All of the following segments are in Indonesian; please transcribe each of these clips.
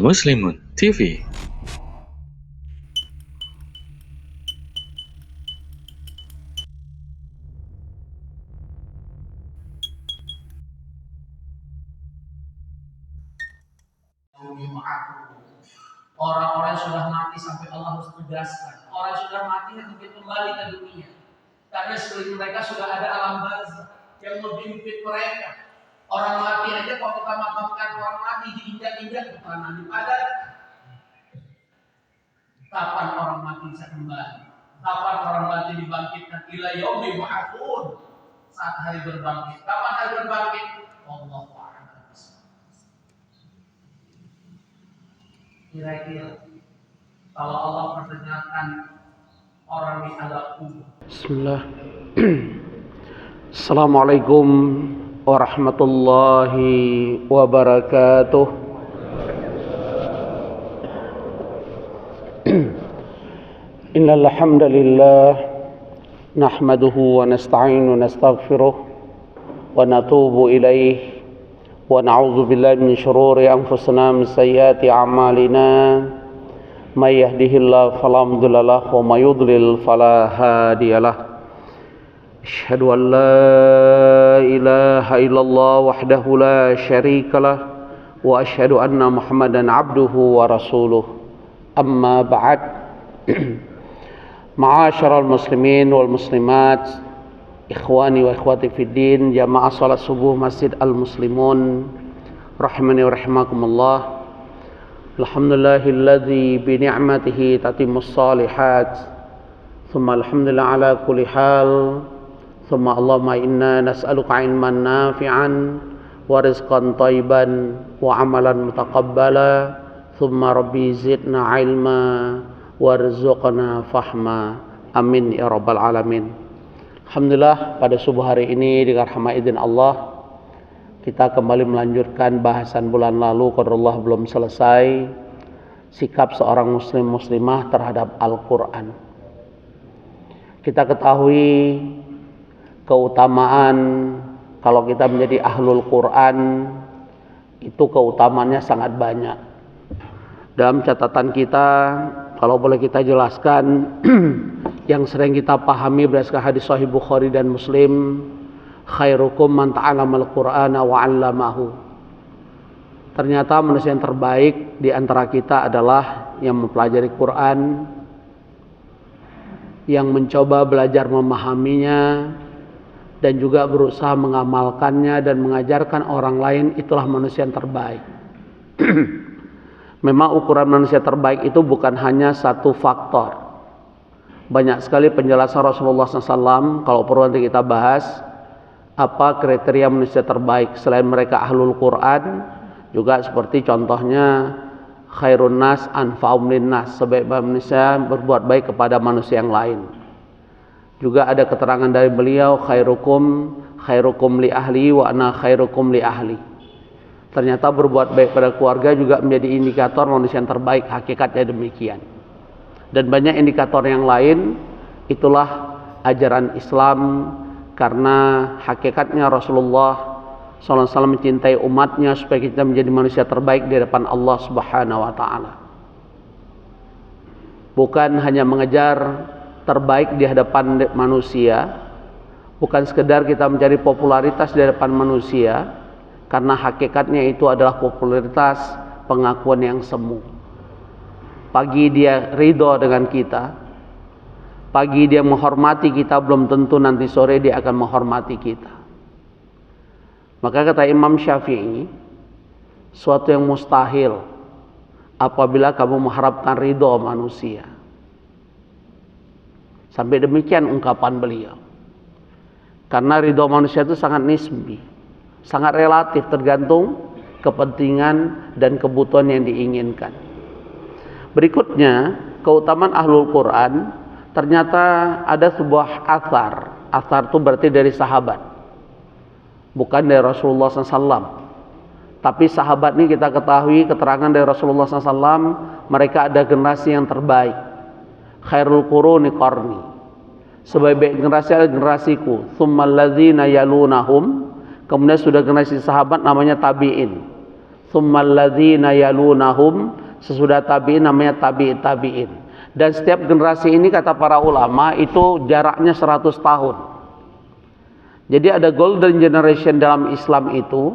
Muslimun TV. Orang-orang yang sudah mati sampai Allah harus tegaskan. Orang yang sudah mati harus kembali ke dunia. Karena sekeliling mereka sudah ada alam barzakh yang memimpin mereka. Orang mati aja kalau kita makamkan orang mati diinjak-injak ke tanah dipadatkan. Kapan orang mati bisa kembali? Kapan orang mati dibangkitkan? Ila yaumi yub'atsun. Saat hari berbangkit. Kapan hari berbangkit? Allahu a'lam. Kira-kira kalau Allah perdengarkan orang di alam kubur. Bismillah. Assalamualaikum warahmatullahi wabarakatuh. Innal hamdalillah nahmaduhu wa nasta'inu wa nastaghfiruh wa natubu ilaihi wa na'udzu billahi min shururi anfusina min sayyiati a'malina may yahdihillahu fala mudilla lahu wa may yudlil fala hadiyalah. Asyhadu an la ilaha illallah wahdahu la syarikalah wa asyhadu anna Muhammadan abduhu wa rasuluh. Amma ba'd. Ma'asyiral muslimin wal muslimat, ikhwani wa ikhwati fid din, jamaah salat subuh Masjid Al-Muslimun rahimani wa rahimakumullah. Alhamdulillahilladzi bi ni'matihi tatimmus shalihat. Tsumma alhamdulillah ala kulli hal. Tsumma Allahumma inna nas'aluka 'ilman nafi'an wa rizqan thayyiban wa 'amalan mutaqabbala. Tsumma rabbi zidna 'ilma warzuqna fahma. Amin ya rabbal alamin. Alhamdulillah, pada subuh hari ini dengan rahmat izin Allah kita kembali melanjutkan bahasan bulan lalu. Qadarullah belum selesai, sikap seorang muslim muslimah terhadap Al-Quran. Kita ketahui keutamaan kalau kita menjadi ahlul Quran itu keutamaannya sangat banyak. Dalam catatan kita, kalau boleh kita jelaskan yang sering kita pahami berdasarkan hadis Sahih Bukhari dan Muslim, khairukum man ta'allamal Qur'ana wa 'allamahu. Ternyata manusia yang terbaik di antara kita adalah yang mempelajari Quran, yang mencoba belajar memahaminya dan juga berusaha mengamalkannya dan mengajarkan orang lain. Itulah manusia yang terbaik. Memang ukuran manusia terbaik itu bukan hanya satu faktor. Banyak sekali penjelasan Rasulullah SAW. Kalau perlu nanti kita bahas apa kriteria manusia terbaik. Selain mereka ahlul Quran, juga seperti contohnya khairun nas anfa'um linnas, sebaik-baik manusia berbuat baik kepada manusia yang lain. Juga ada keterangan dari beliau, khairukum li ahli wa ana khairukum li ahli. Ternyata berbuat baik pada keluarga juga menjadi indikator manusia yang terbaik. Hakikatnya demikian. Dan banyak indikator yang lain. Itulah ajaran Islam, karena hakikatnya Rasulullah SAW mencintai umatnya supaya kita menjadi manusia terbaik di hadapan Allah Subhanahu wa Ta'ala. Bukan hanya mengejar terbaik di hadapan manusia, bukan sekedar kita mencari popularitas di hadapan manusia, karena hakikatnya itu adalah popularitas pengakuan yang semu. Pagi dia ridho dengan kita, pagi dia menghormati kita, belum tentu nanti sore dia akan menghormati kita. Maka kata Imam Syafi'i, suatu yang mustahil apabila kamu mengharapkan ridho manusia. Sampai demikian ungkapan beliau. Karena ridho manusia itu sangat nisbi, sangat relatif, tergantung kepentingan dan kebutuhan yang diinginkan. Berikutnya, keutamaan ahlul Quran, ternyata ada sebuah athar. Athar itu berarti dari sahabat, bukan dari Rasulullah SAW. Tapi sahabat ini kita ketahui keterangan dari Rasulullah SAW, mereka ada generasi yang terbaik. Khairul quruni qarni, sebaik-baik generasi adalah generasiku. Tsummal ladzina yalunahum, kemudian sudah generasi sahabat namanya tabi'in. thumma alladzina yalunahum, sesudah tabi'in namanya tabi'in. Dan setiap generasi ini kata para ulama itu jaraknya 100 tahun. Jadi ada golden generation dalam Islam itu,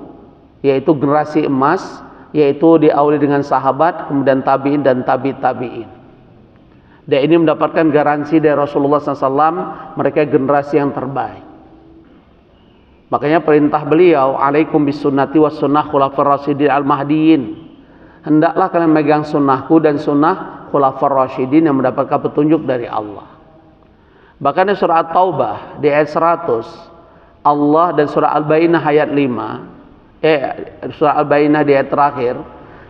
yaitu generasi emas, yaitu diawali dengan sahabat, kemudian tabi'in dan tabi'in. Dan ini mendapatkan garansi dari Rasulullah SAW, mereka generasi yang terbaik. Makanya perintah beliau, alaikum bisunnati was sunnah khulafar rasyidin al-mahdiyin. Hendaklah kalian megang sunnahku dan sunnah khulafar rasyidin yang mendapatkan petunjuk dari Allah. Bahkan di surah At-Taubah di ayat 100, Allah dan surah Al-Bayyinah ayat 5, surah Al-Bayyinah di ayat terakhir,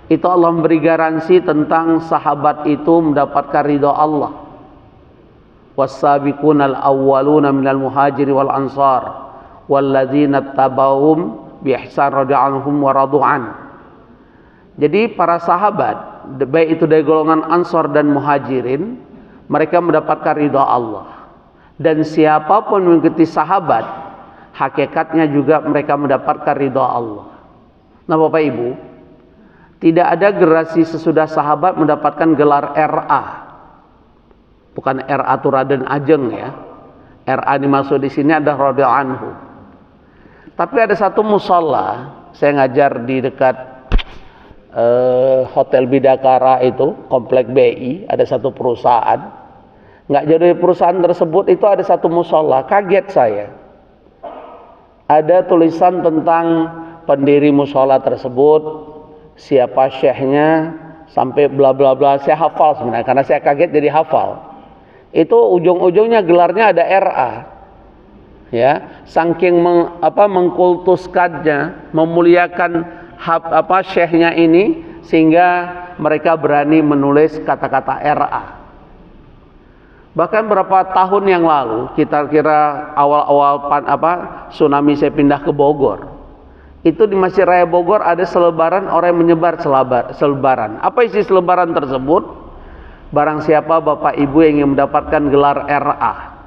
itu Allah memberi garansi tentang sahabat itu mendapatkan ridha Allah. Was-sabiqunal awwaluna minal muhajiri wal ansar walladzina tabauhum bi ihsan radhiyallahu anhum wa radu'an. Jadi para sahabat, baik itu dari golongan ansar dan muhajirin, mereka mendapatkan ridha Allah. Dan siapapun mengikuti sahabat, hakikatnya juga mereka mendapatkan ridha Allah. Nah Bapak Ibu, tidak ada generasi sesudah sahabat mendapatkan gelar RA. Bukan RA itu Raden Ajeng ya. RA dimaksud di sini ada radhiyallahu anhu. Tapi ada satu musholla, saya ngajar di dekat Hotel Bidakara itu, Komplek BI, ada satu perusahaan. Nggak jauh dari perusahaan tersebut itu ada satu musholla, kaget saya. Ada tulisan tentang pendiri musholla tersebut, siapa syekhnya, sampai bla bla bla. Saya hafal sebenarnya karena saya kaget jadi hafal. Itu ujung-ujungnya gelarnya ada RA. Ya, saking mengkultuskannya, memuliakan syekhnya ini sehingga mereka berani menulis kata-kata RA. Bahkan beberapa tahun yang lalu, kita kira awal-awal tsunami saya pindah ke Bogor. Itu di Masjid Raya Bogor ada selebaran orang yang menyebar selebaran. Apa isi selebaran tersebut? Barang siapa Bapak Ibu yang ingin mendapatkan gelar RA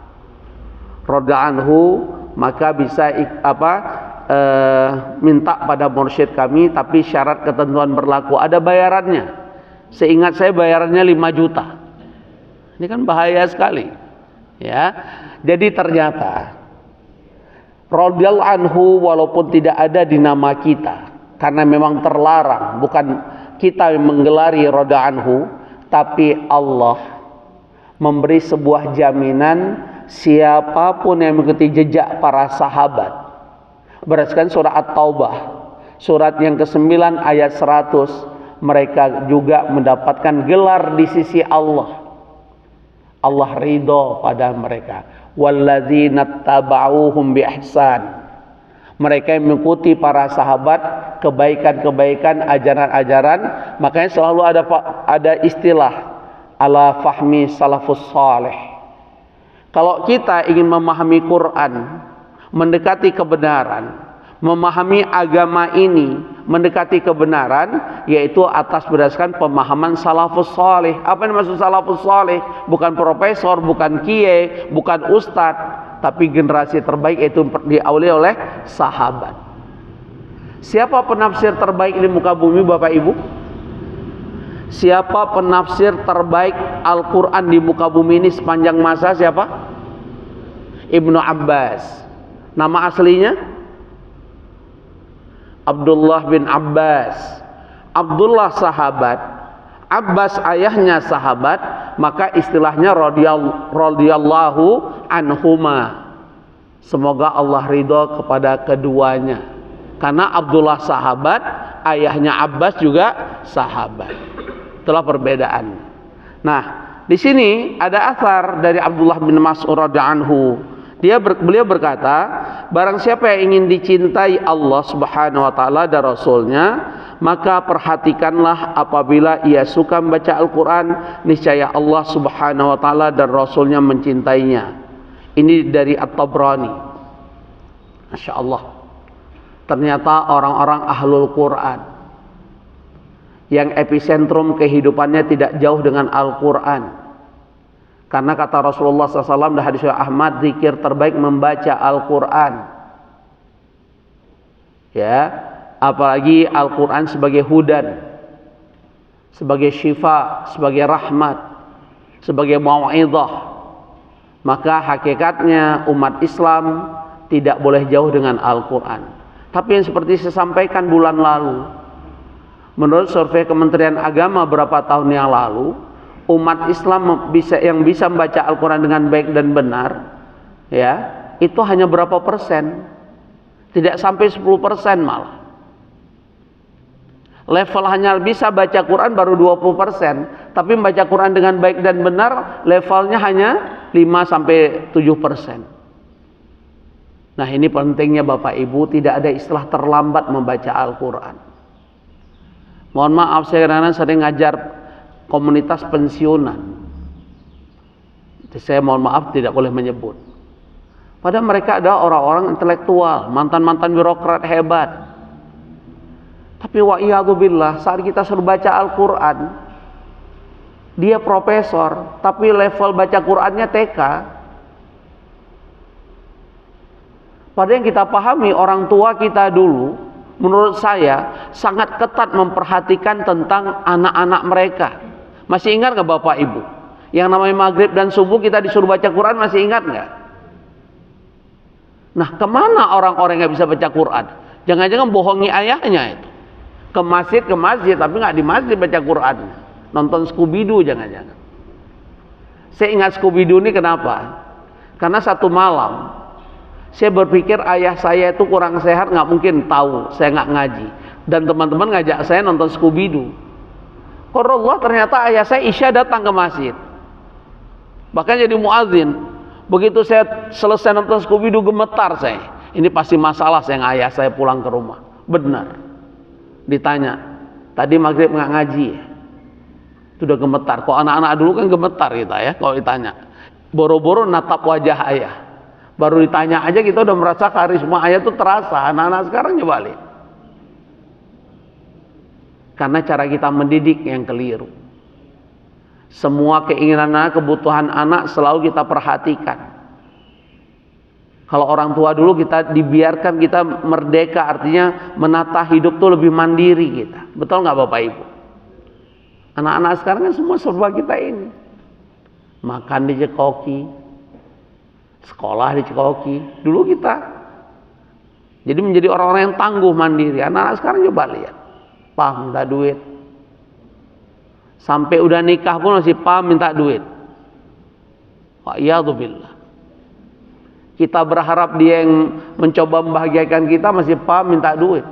radhiyallahu anhu, maka bisa minta pada mursyid kami, tapi syarat ketentuan berlaku, ada bayarannya. Seingat saya bayarannya 5 juta. Ini kan bahaya sekali. Ya. Jadi ternyata radhiyallahu anhu walaupun tidak ada di nama kita, karena memang terlarang, bukan kita yang menggelari radhiyallahu anhu, tapi Allah memberi sebuah jaminan siapapun yang mengikuti jejak para sahabat. Berdasarkan surah At-Taubah, surat yang ke-9 ayat 100, mereka juga mendapatkan gelar di sisi Allah. Allah ridho pada mereka. Walladzina tabauhum bi ihsan. Mereka yang mengikuti para sahabat, kebaikan-kebaikan, ajaran-ajaran. Makanya selalu ada istilah ala fahmi salafus salih. Kalau kita ingin memahami Quran, mendekati kebenaran, memahami agama ini, mendekati kebenaran, yaitu atas berdasarkan pemahaman salafus salih. Apa yang maksud salafus salih? Bukan profesor, bukan kiai, bukan ustadz, tapi generasi terbaik itu diawali oleh sahabat. Siapa penafsir terbaik di muka bumi Bapak Ibu? Siapa penafsir terbaik Al-Quran di muka bumi ini sepanjang masa? Siapa? Ibnu Abbas. Nama aslinya Abdullah bin Abbas. Abdullah sahabat, Abbas ayahnya sahabat, maka istilahnya radhiyallahu anhuma. Semoga Allah ridho kepada keduanya. Karena Abdullah sahabat, ayahnya Abbas juga sahabat. Itulah perbedaan. Nah, di sini ada asar dari Abdullah bin Mas'ud radhiyallahu anhu. Beliau berkata, barang siapa yang ingin dicintai Allah Subhanahu wa taala dan Rasulnya, maka perhatikanlah apabila ia suka membaca Al-Quran, niscaya Allah Subhanahu wa taala dan Rasulnya mencintainya. Ini dari At-Tabrani. Masya Allah. Ternyata orang-orang ahlul Quran yang epicentrum kehidupannya tidak jauh dengan Al-Quran. Karena kata Rasulullah SAW dalam hadis Ahmad, zikir terbaik membaca Al-Quran. Ya, apalagi Al-Quran sebagai hudan, sebagai syifa, sebagai rahmat, sebagai mau'izah, maka hakikatnya umat Islam tidak boleh jauh dengan Al-Quran. Tapi yang seperti saya sampaikan bulan lalu, menurut survei Kementerian Agama beberapa tahun yang lalu, umat Islam yang bisa membaca Al-Quran dengan baik dan benar, ya, itu hanya berapa persen? Tidak sampai 10% malah. Level hanya bisa baca Quran baru 20%, tapi membaca Quran dengan baik dan benar levelnya hanya 5-7%. Nah, ini pentingnya Bapak Ibu, tidak ada istilah terlambat membaca Al-Quran. Mohon maaf, saya kadang-kadang sering ngajar komunitas pensiunan. Jadi saya mohon maaf tidak boleh menyebut. Padahal mereka adalah orang-orang intelektual, mantan-mantan birokrat hebat. Tapi wa'iyadzubillah, saat kita suruh baca Al-Quran, dia profesor, tapi level baca Qurannya TK. Padahal yang kita pahami, orang tua kita dulu, menurut saya, sangat ketat memperhatikan tentang anak-anak mereka. Masih ingat gak Bapak Ibu? Yang namanya maghrib dan subuh kita disuruh baca Quran, masih ingat gak? Nah, kemana orang-orang yang bisa baca Quran? Jangan-jangan bohongi ayahnya itu. Ke masjid, tapi nggak di masjid baca Quran. Nonton Scooby-Doo jangan-jangan. Saya ingat Scooby-Doo ini kenapa? Karena satu malam saya berpikir ayah saya itu kurang sehat, nggak mungkin tahu saya nggak ngaji. Dan teman-teman ngajak saya nonton Scooby-Doo. Qadarullah, ternyata ayah saya Isya datang ke masjid. Bahkan jadi muadzin. Begitu saya selesai nonton Scooby-Doo, gemetar saya. Ini pasti masalah saya ayah saya pulang ke rumah. Benar. Ditanya, tadi maghrib nggak ngaji ya? Sudah gemetar. Kok anak-anak dulu kan gemetar kita ya kalau ditanya. Boro-boro natap wajah ayah. Baru ditanya aja kita udah merasa karisma ayah tuh terasa. Anak-anak sekarang coba lihat. Karena cara kita mendidik yang keliru. Semua keinginan anak, kebutuhan anak selalu kita perhatikan. Kalau orang tua dulu kita dibiarkan kita merdeka, artinya menata hidup tuh lebih mandiri kita. Betul nggak Bapak Ibu? Anak-anak sekarang kan semua serba kita ini. Makan dicekoki, sekolah dicekoki. Dulu kita jadi menjadi orang-orang yang tangguh mandiri. Anak-anak sekarang coba lihat, pam minta duit. Sampai udah nikah pun masih pam minta duit. Wa'iyadzubillah. Kita berharap dia yang mencoba membahagiakan kita masih paham minta duit.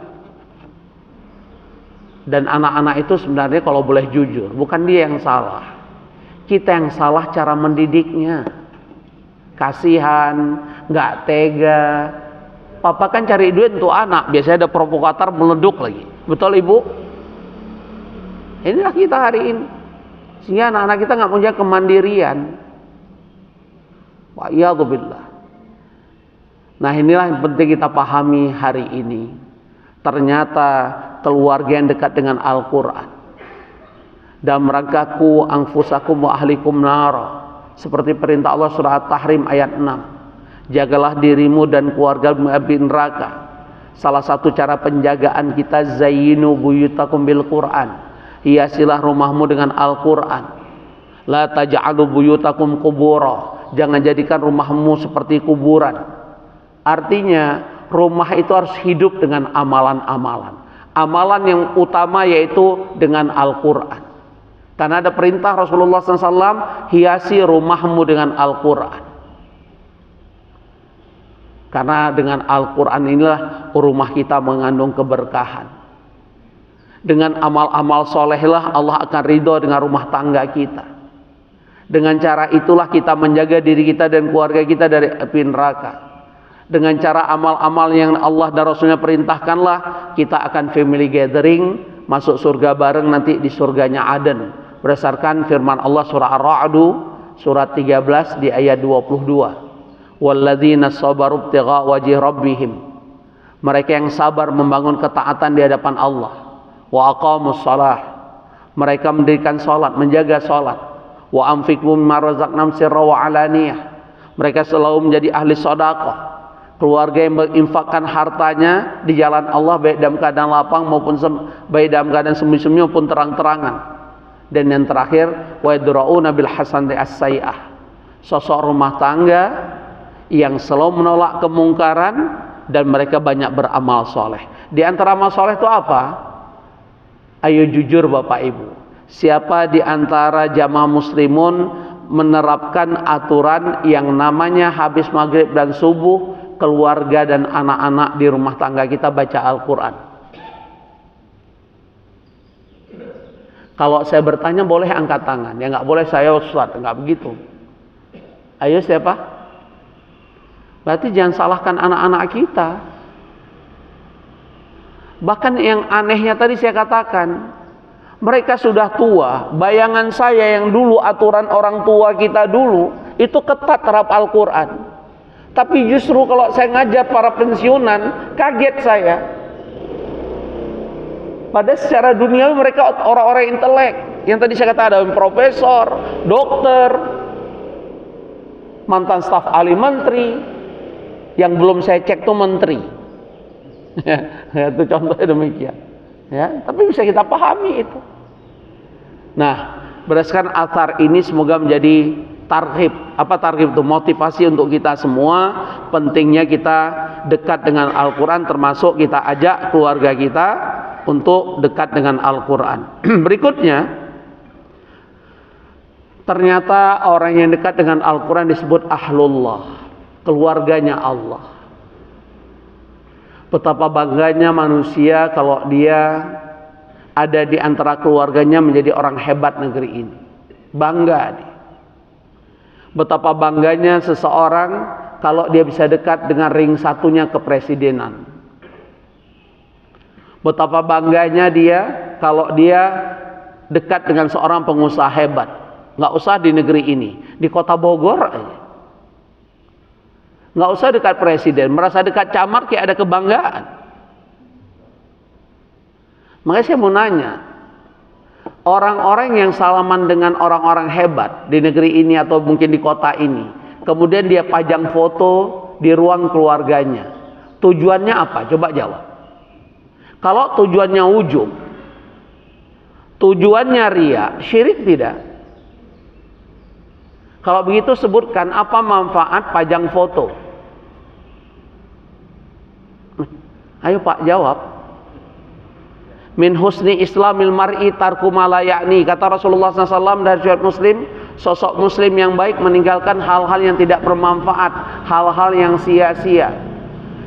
Dan anak-anak itu sebenarnya kalau boleh jujur, bukan dia yang salah. Kita yang salah cara mendidiknya. Kasihan, nggak tega. Papa kan cari duit untuk anak, biasanya ada provokator meleduk lagi. Betul Ibu? Inilah kita hari ini. Sehingga anak-anak kita nggak punya kemandirian. Wa'iyadzubillah. Nah, inilah yang penting kita pahami hari ini. Ternyata keluarga yang dekat dengan Al-Quran. Dan merangkaku anfusakum wa ahlikum nara. Seperti perintah Allah surah At-Tahrim ayat 6. Jagalah dirimu dan keluarga api neraka. Salah satu cara penjagaan kita, zayyinu buyutakum bil Quran. Hiasilah rumahmu dengan Al-Quran. La taj'alu buyutakum qubura. Jangan jadikan rumahmu seperti kuburan. Artinya rumah itu harus hidup dengan amalan-amalan. Amalan yang utama yaitu dengan Al-Quran. Karena ada perintah Rasulullah SAW, hiasi rumahmu dengan Al-Quran. Karena dengan Al-Quran inilah rumah kita mengandung keberkahan. Dengan amal-amal solehlah Allah akan ridho dengan rumah tangga kita. Dengan cara itulah kita menjaga diri kita dan keluarga kita dari api neraka. Dengan cara amal-amal yang Allah dan Rasulnya perintahkanlah, kita akan family gathering, masuk surga bareng nanti di surganya Aden. Berdasarkan firman Allah surah Ar-Ra'du, surat 13 di ayat 22. Walladzina sabaru ibtigha wajhi rabbihim. Mereka yang sabar membangun ketaatan di hadapan Allah. Wa aqamus shalah. Mereka mendirikan salat, menjaga salat. Wa anfiqu mimma razaqnahum sirra wa alaniyah. Mereka selalu menjadi ahli sedekah. Keluarga yang menginfakkan hartanya di jalan Allah baik dalam keadaan lapang maupun baik dalam keadaan sembunyi-sembunyi maupun terang-terangan. Dan yang terakhir, wa yadra'una bil hasanati as-sayyi'ah. Sosok rumah tangga yang selalu menolak kemungkaran dan mereka banyak beramal soleh. Di antara amal soleh itu apa? Ayo jujur Bapak Ibu. Siapa di antara jamaah muslimun menerapkan aturan yang namanya habis maghrib dan subuh keluarga dan anak-anak di rumah tangga kita baca Al-Quran? Kalau saya bertanya boleh angkat tangan, ya nggak boleh saya Ustaz, nggak begitu. Ayo siapa? Berarti jangan salahkan anak-anak kita. Bahkan yang anehnya tadi saya katakan, mereka sudah tua. Bayangan saya yang dulu aturan orang tua kita dulu itu ketat terhadap Al-Quran. Tapi justru kalau saya ngajar para pensiunan, kaget saya. Padahal secara dunia mereka orang-orang intelek. Yang tadi saya kata ada profesor, dokter, mantan staf ahli menteri, yang belum saya cek tuh menteri. Ya, itu contohnya demikian. Ya, tapi bisa kita pahami itu. Nah, berdasarkan athar ini semoga menjadi targhib. Apa targhib itu? Motivasi untuk kita semua. Pentingnya kita dekat dengan Al-Quran, termasuk kita ajak keluarga kita untuk dekat dengan Al-Quran. Berikutnya, ternyata orang yang dekat dengan Al-Quran disebut ahlullah, keluarganya Allah. Betapa bangganya manusia kalau dia ada di antara keluarganya menjadi orang hebat negeri ini. Bangga dia. Betapa bangganya seseorang kalau dia bisa dekat dengan ring satunya kepresidenan. Betapa bangganya dia kalau dia dekat dengan seorang pengusaha hebat. Nggak usah di negeri ini, di kota Bogor aja. Nggak usah dekat presiden, merasa dekat camat kayak ada kebanggaan. Makanya saya mau nanya, orang-orang yang salaman dengan orang-orang hebat di negeri ini atau mungkin di kota ini, kemudian dia pajang foto di ruang keluarganya, tujuannya apa? Coba jawab. Kalau tujuannya ujub, tujuannya ria, syirik tidak? Kalau begitu sebutkan apa manfaat pajang foto? Ayo Pak jawab. Min husni islamil mar'i tarku ma la ya'ni. Kata Rasulullah SAW dari riwayat Muslim, sosok muslim yang baik meninggalkan hal-hal yang tidak bermanfaat, hal-hal yang sia-sia.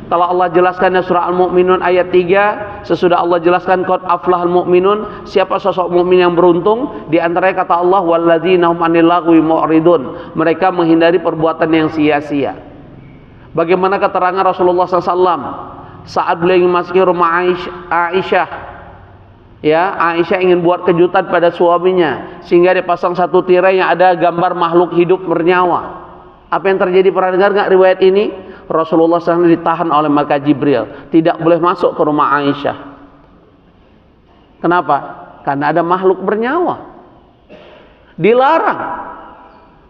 Kalau Allah jelaskan di surah Al-Mu'minun ayat 3, sesudah Allah jelaskan qad aflahal mu'minun, siapa sosok mukmin yang beruntung? Di antaranya kata Allah walladzina hum 'anil lagwi mu'ridun, mereka menghindari perbuatan yang sia-sia. Bagaimana keterangan Rasulullah SAW saat beliau ingin masuk ke rumah Aisyah? Ya, Aisyah ingin buat kejutan pada suaminya sehingga dia pasang satu tirai yang ada gambar makhluk hidup bernyawa. Apa yang terjadi? Pernah dengar nggak riwayat ini? Rasulullah SAW ditahan oleh malaikat Jibril, tidak boleh masuk ke rumah Aisyah. Kenapa? Karena ada makhluk bernyawa, dilarang.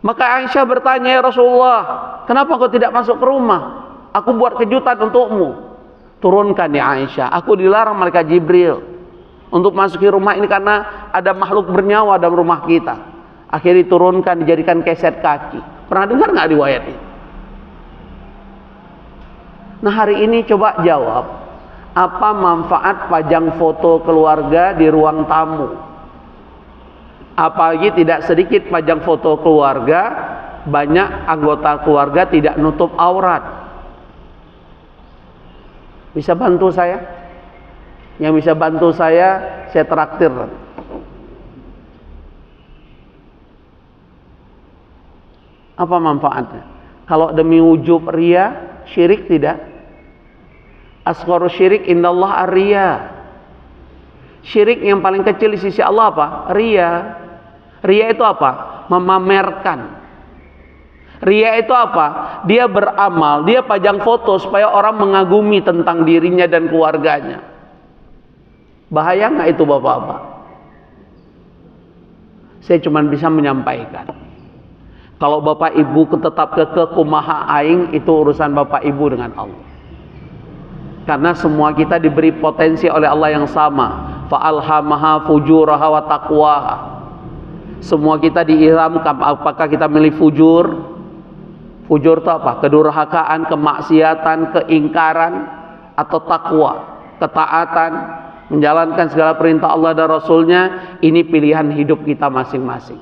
Maka Aisyah bertanya, ya Rasulullah, kenapa kau tidak masuk ke rumah? Aku buat kejutan untukmu. Turunkan ya Aisyah, aku dilarang malaikat Jibril untuk masuk ke rumah ini karena ada makhluk bernyawa dalam rumah kita. Akhirnya diturunkan, dijadikan keset kaki. Pernah dengar nggak riwayat ini? Nah hari ini coba jawab, apa manfaat pajang foto keluarga di ruang tamu? Apalagi tidak sedikit pajang foto keluarga, banyak anggota keluarga tidak nutup aurat. Bisa bantu saya? Yang bisa bantu saya traktir. Apa manfaatnya? Kalau demi wujub ria, syirik tidak? Asgharu syirik indallah ar-riya. Syirik yang paling kecil di sisi Allah apa? Ria. Ria itu apa? Memamerkan. Ria itu apa? Dia beramal, dia pajang foto supaya orang mengagumi tentang dirinya dan keluarganya. Bahaya nggak itu Bapak-bapak? Saya cuma bisa menyampaikan. Kalau bapak ibu tetap kekeh kumaha aing, itu urusan bapak ibu dengan Allah. Karena semua kita diberi potensi oleh Allah yang sama. Fa'alhamaha fujuraha wa taqwaha. Semua kita diilhamkan, apakah kita milih fujur? Fujur itu apa? Kedurhakaan, kemaksiatan, keingkaran, atau takwa, ketaatan, menjalankan segala perintah Allah dan Rasulnya. Ini pilihan hidup kita masing-masing.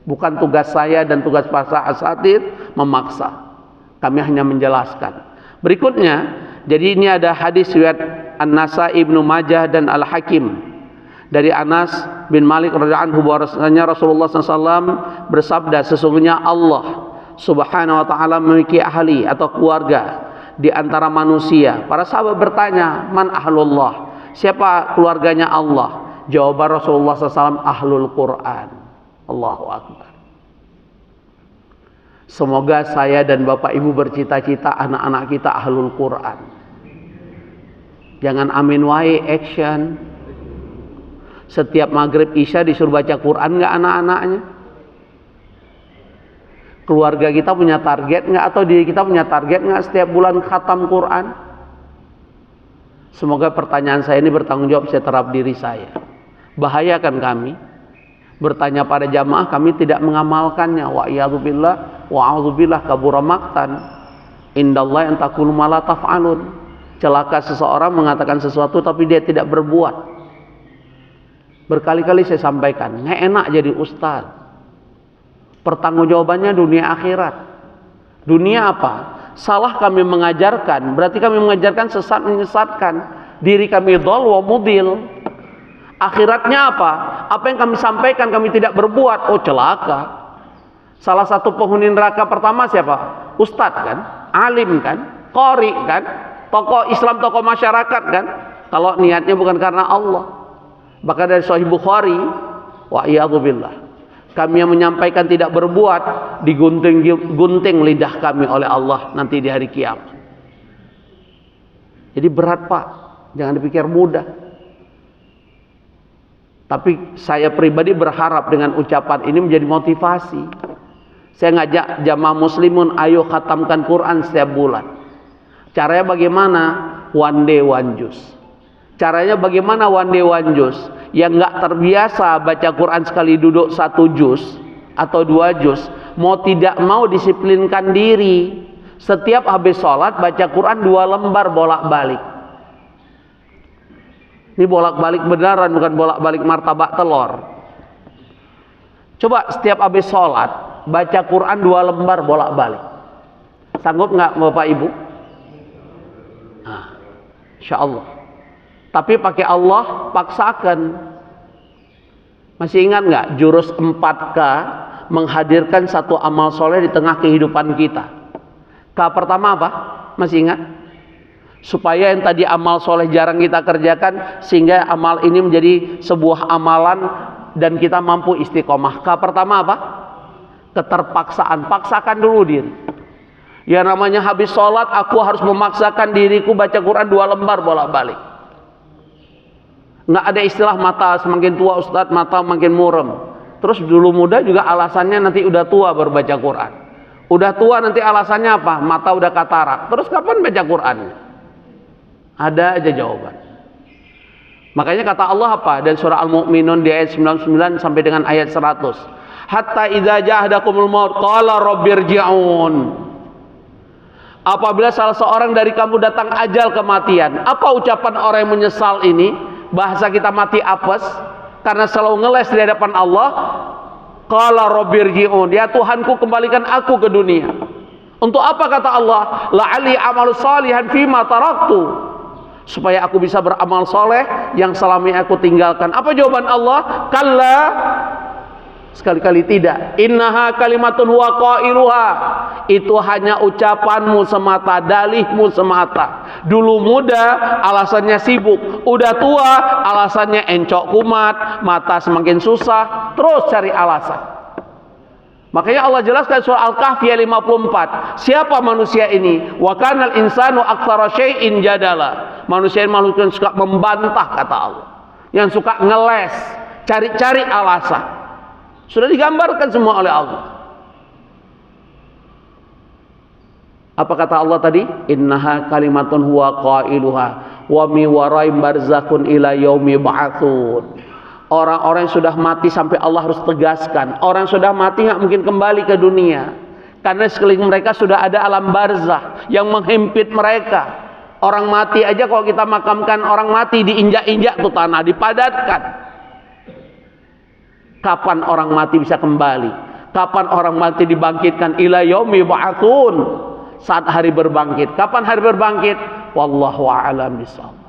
Bukan tugas saya dan tugas para asatidz memaksa. Kami hanya menjelaskan. Berikutnya, jadi ini ada hadis riwayat An-Nasa'i, Ibnu Majah dan Al-Hakim dari Anas bin Malik radhiyallahu anhu bahwasanya Rasulullah SAW bersabda, sesungguhnya Allah Subhanahu wa taala memiliki ahli atau keluarga di antara manusia. Para sahabat bertanya, man ahlullah? Siapa keluarganya Allah? Jawaban Rasulullah SAW, ahlul Quran. Allahu Akbar. Semoga saya dan bapak ibu bercita-cita anak-anak kita ahlul Quran. Jangan amin wae action. Setiap maghrib isya disuruh baca Quran nggak anak-anaknya? Keluarga kita punya target nggak, atau diri kita punya target nggak setiap bulan khatam Quran? Semoga pertanyaan saya ini bertanggung jawab seterhadap diri saya. Bahayakan kami bertanya pada jamaah, kami tidak mengamalkannya. Wa iyadzubillah wa a'udzubillah, kabura maqtan indallahi an taqulu ma la taf'alun. Celaka seseorang mengatakan sesuatu tapi dia tidak berbuat. Berkali-kali saya sampaikan, nggak enak jadi ustaz. Pertanggungjawabannya dunia akhirat. Dunia apa? Salah kami mengajarkan, berarti kami mengajarkan sesat menyesatkan. Diri kami dhal wa mudil. Akhiratnya apa? Apa yang kami sampaikan kami tidak berbuat, oh celaka. Salah satu penghuni neraka pertama siapa? Ustadz kan? Alim kan? Qori kan? Tokoh Islam, tokoh masyarakat kan? Kalau niatnya bukan karena Allah. Bahkan dari Sahih Bukhari, wa iyadzubillah, kami yang menyampaikan tidak berbuat, digunting lidah kami oleh Allah nanti di hari kiamat. Jadi berat Pak, jangan dipikir mudah. Tapi saya pribadi berharap dengan ucapan ini menjadi motivasi. Saya ngajak jamaah muslimun, ayo khatamkan Quran setiap bulan. Caranya bagaimana? One day one juz. Caranya bagaimana one day one juz? Yang nggak terbiasa baca Quran sekali duduk 1 juz atau 2 juz, mau tidak mau disiplinkan diri. Setiap habis sholat baca Quran 2 lembar bolak-balik. Ini bolak-balik beneran, bukan bolak-balik martabak telur. Coba setiap habis sholat baca Quran 2 lembar bolak-balik. Sanggup nggak Bapak Ibu? Nah, insya Allah. Tapi pakai Allah, paksakan. Masih ingat nggak jurus 4K menghadirkan satu amal soleh di tengah kehidupan kita? K pertama apa? Masih ingat? Supaya yang tadi amal soleh jarang kita kerjakan, sehingga amal ini menjadi sebuah amalan dan kita mampu istiqomah. K pertama apa? Keterpaksaan. Paksakan dulu diri. Ya namanya habis sholat, aku harus memaksakan diriku baca Quran 2 lembar bolak-balik. Nggak ada istilah mata semakin tua Ustadz, mata makin murem. Terus dulu muda juga alasannya nanti udah tua baru baca Quran. Udah tua nanti alasannya apa? Mata udah katarak. Terus kapan baca Quran? Ada aja jawaban. Makanya kata Allah apa? Dan surah Al-Mu'minun di ayat 99 sampai dengan ayat 100. Hatta idza ja'adakumul maut qala rabbirji'un. Apabila salah seorang dari kamu datang ajal kematian, apa ucapan orang yang menyesal ini? Bahasa kita mati apes karena selalu ngeles di hadapan Allah. Qala rabbirji'un, ya Tuhanku kembalikan aku ke dunia. Untuk apa kata Allah? La'ali amalu salihan fima taraktu, supaya aku bisa beramal soleh yang selama ini aku tinggalkan. Apa jawaban Allah? Kalla, sekali-kali tidak. Innaha kalimatun huwa qailuha, itu hanya ucapanmu semata, dalihmu semata. Dulu muda alasannya sibuk, udah tua alasannya encok kumat, mata semakin susah, terus cari alasan. Makanya Allah jelaskan surah Al-Kahfi ayat 54. Siapa manusia ini? Wa kanal insanu aktsara syai'in jadala. Manusia ini makhluk yang suka membantah kata Allah. Yang suka ngeles, cari-cari alasan. Sudah digambarkan semua oleh Allah. Apa kata Allah tadi? Innaha kalimatun huwa qailuha wa mi waraim barzakhun ila yaumi ba'atsun. Orang-orang yang sudah mati sampai Allah harus tegaskan. Orang yang sudah mati nggak mungkin kembali ke dunia, karena sekeliling mereka sudah ada alam barzakh yang menghimpit mereka. Orang mati aja kalau kita makamkan orang mati, diinjak-injak tuh tanah, dipadatkan. Kapan orang mati bisa kembali? Kapan orang mati dibangkitkan? Ila yaumi ba'atsun, saat hari berbangkit. Kapan hari berbangkit? Wallahu a'lam bishawab.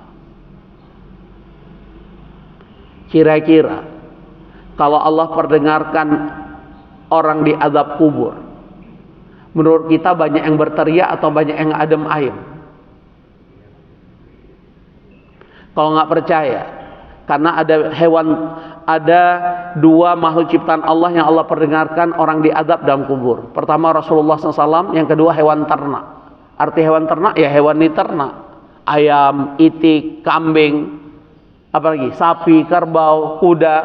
Kira-kira kalau Allah perdengarkan orang di azab kubur, menurut kita banyak yang berteriak atau banyak yang adem ayem? Kalau nggak percaya, karena ada hewan, ada dua makhluk ciptaan Allah yang Allah perdengarkan orang diazab dalam kubur. Pertama Rasulullah SAW, yang kedua hewan ternak. Arti hewan ternak ya hewan ternak, ayam, itik, kambing, apalagi sapi, kerbau, kuda.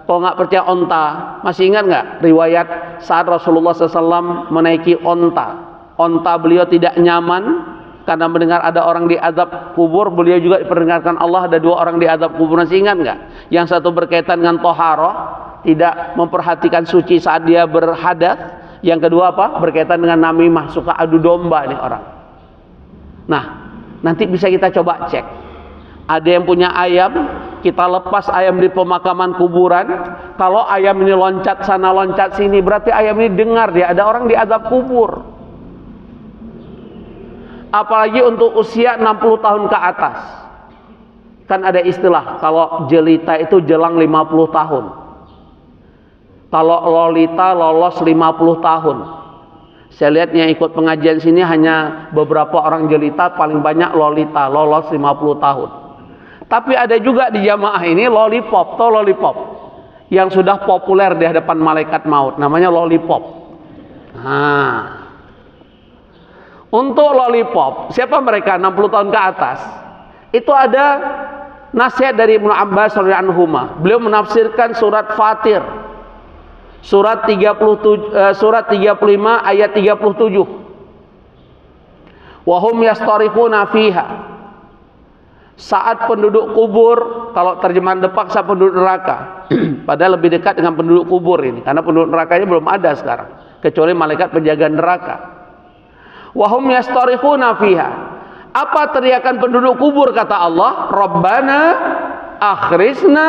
Kalau nggak percaya onta, masih ingat nggak riwayat saat Rasulullah SAW menaiki onta beliau tidak nyaman karena mendengar ada orang diazab kubur. Beliau juga diperdengarkan Allah ada dua orang diazab kubur. Masih ingat nggak? Yang satu berkaitan dengan toharoh, tidak memperhatikan suci saat dia berhadas. Yang kedua apa? Berkaitan dengan namimah, suka adu domba ini orang. Nah, nanti bisa kita coba cek. Ada yang punya ayam, kita lepas ayam di pemakaman kuburan. Kalau ayam ini loncat sana loncat sini, berarti ayam ini dengar dia ada orang diazab kubur. Apalagi untuk usia 60 tahun ke atas. Kan ada istilah, kalau jelita itu jelang 50 tahun. Kalau lolita lolos 50 tahun. Saya lihat yang ikut pengajian sini hanya beberapa orang jelita, paling banyak lolita lolos 50 tahun. Tapi ada juga di jamaah ini lollipop, atau lollipop yang sudah populer di hadapan malaikat maut, namanya lollipop. Nah, untuk lollipop, siapa mereka 60 tahun ke atas? Itu ada nasihat dari Ibnu Abbas radhiyallahu anhuma. Beliau menafsirkan surat Fatir, surat 35 ayat 37. Wa hum yastarifuna fiha. Saat penduduk kubur, kalau terjemahan Depak saat penduduk neraka. Padahal lebih dekat dengan penduduk kubur ini, karena penduduk nerakanya belum ada sekarang, kecuali malaikat penjaga neraka. Wahum yastarifuna fiha. Apa teriakan penduduk kubur kata Allah? Rabbana akhrisna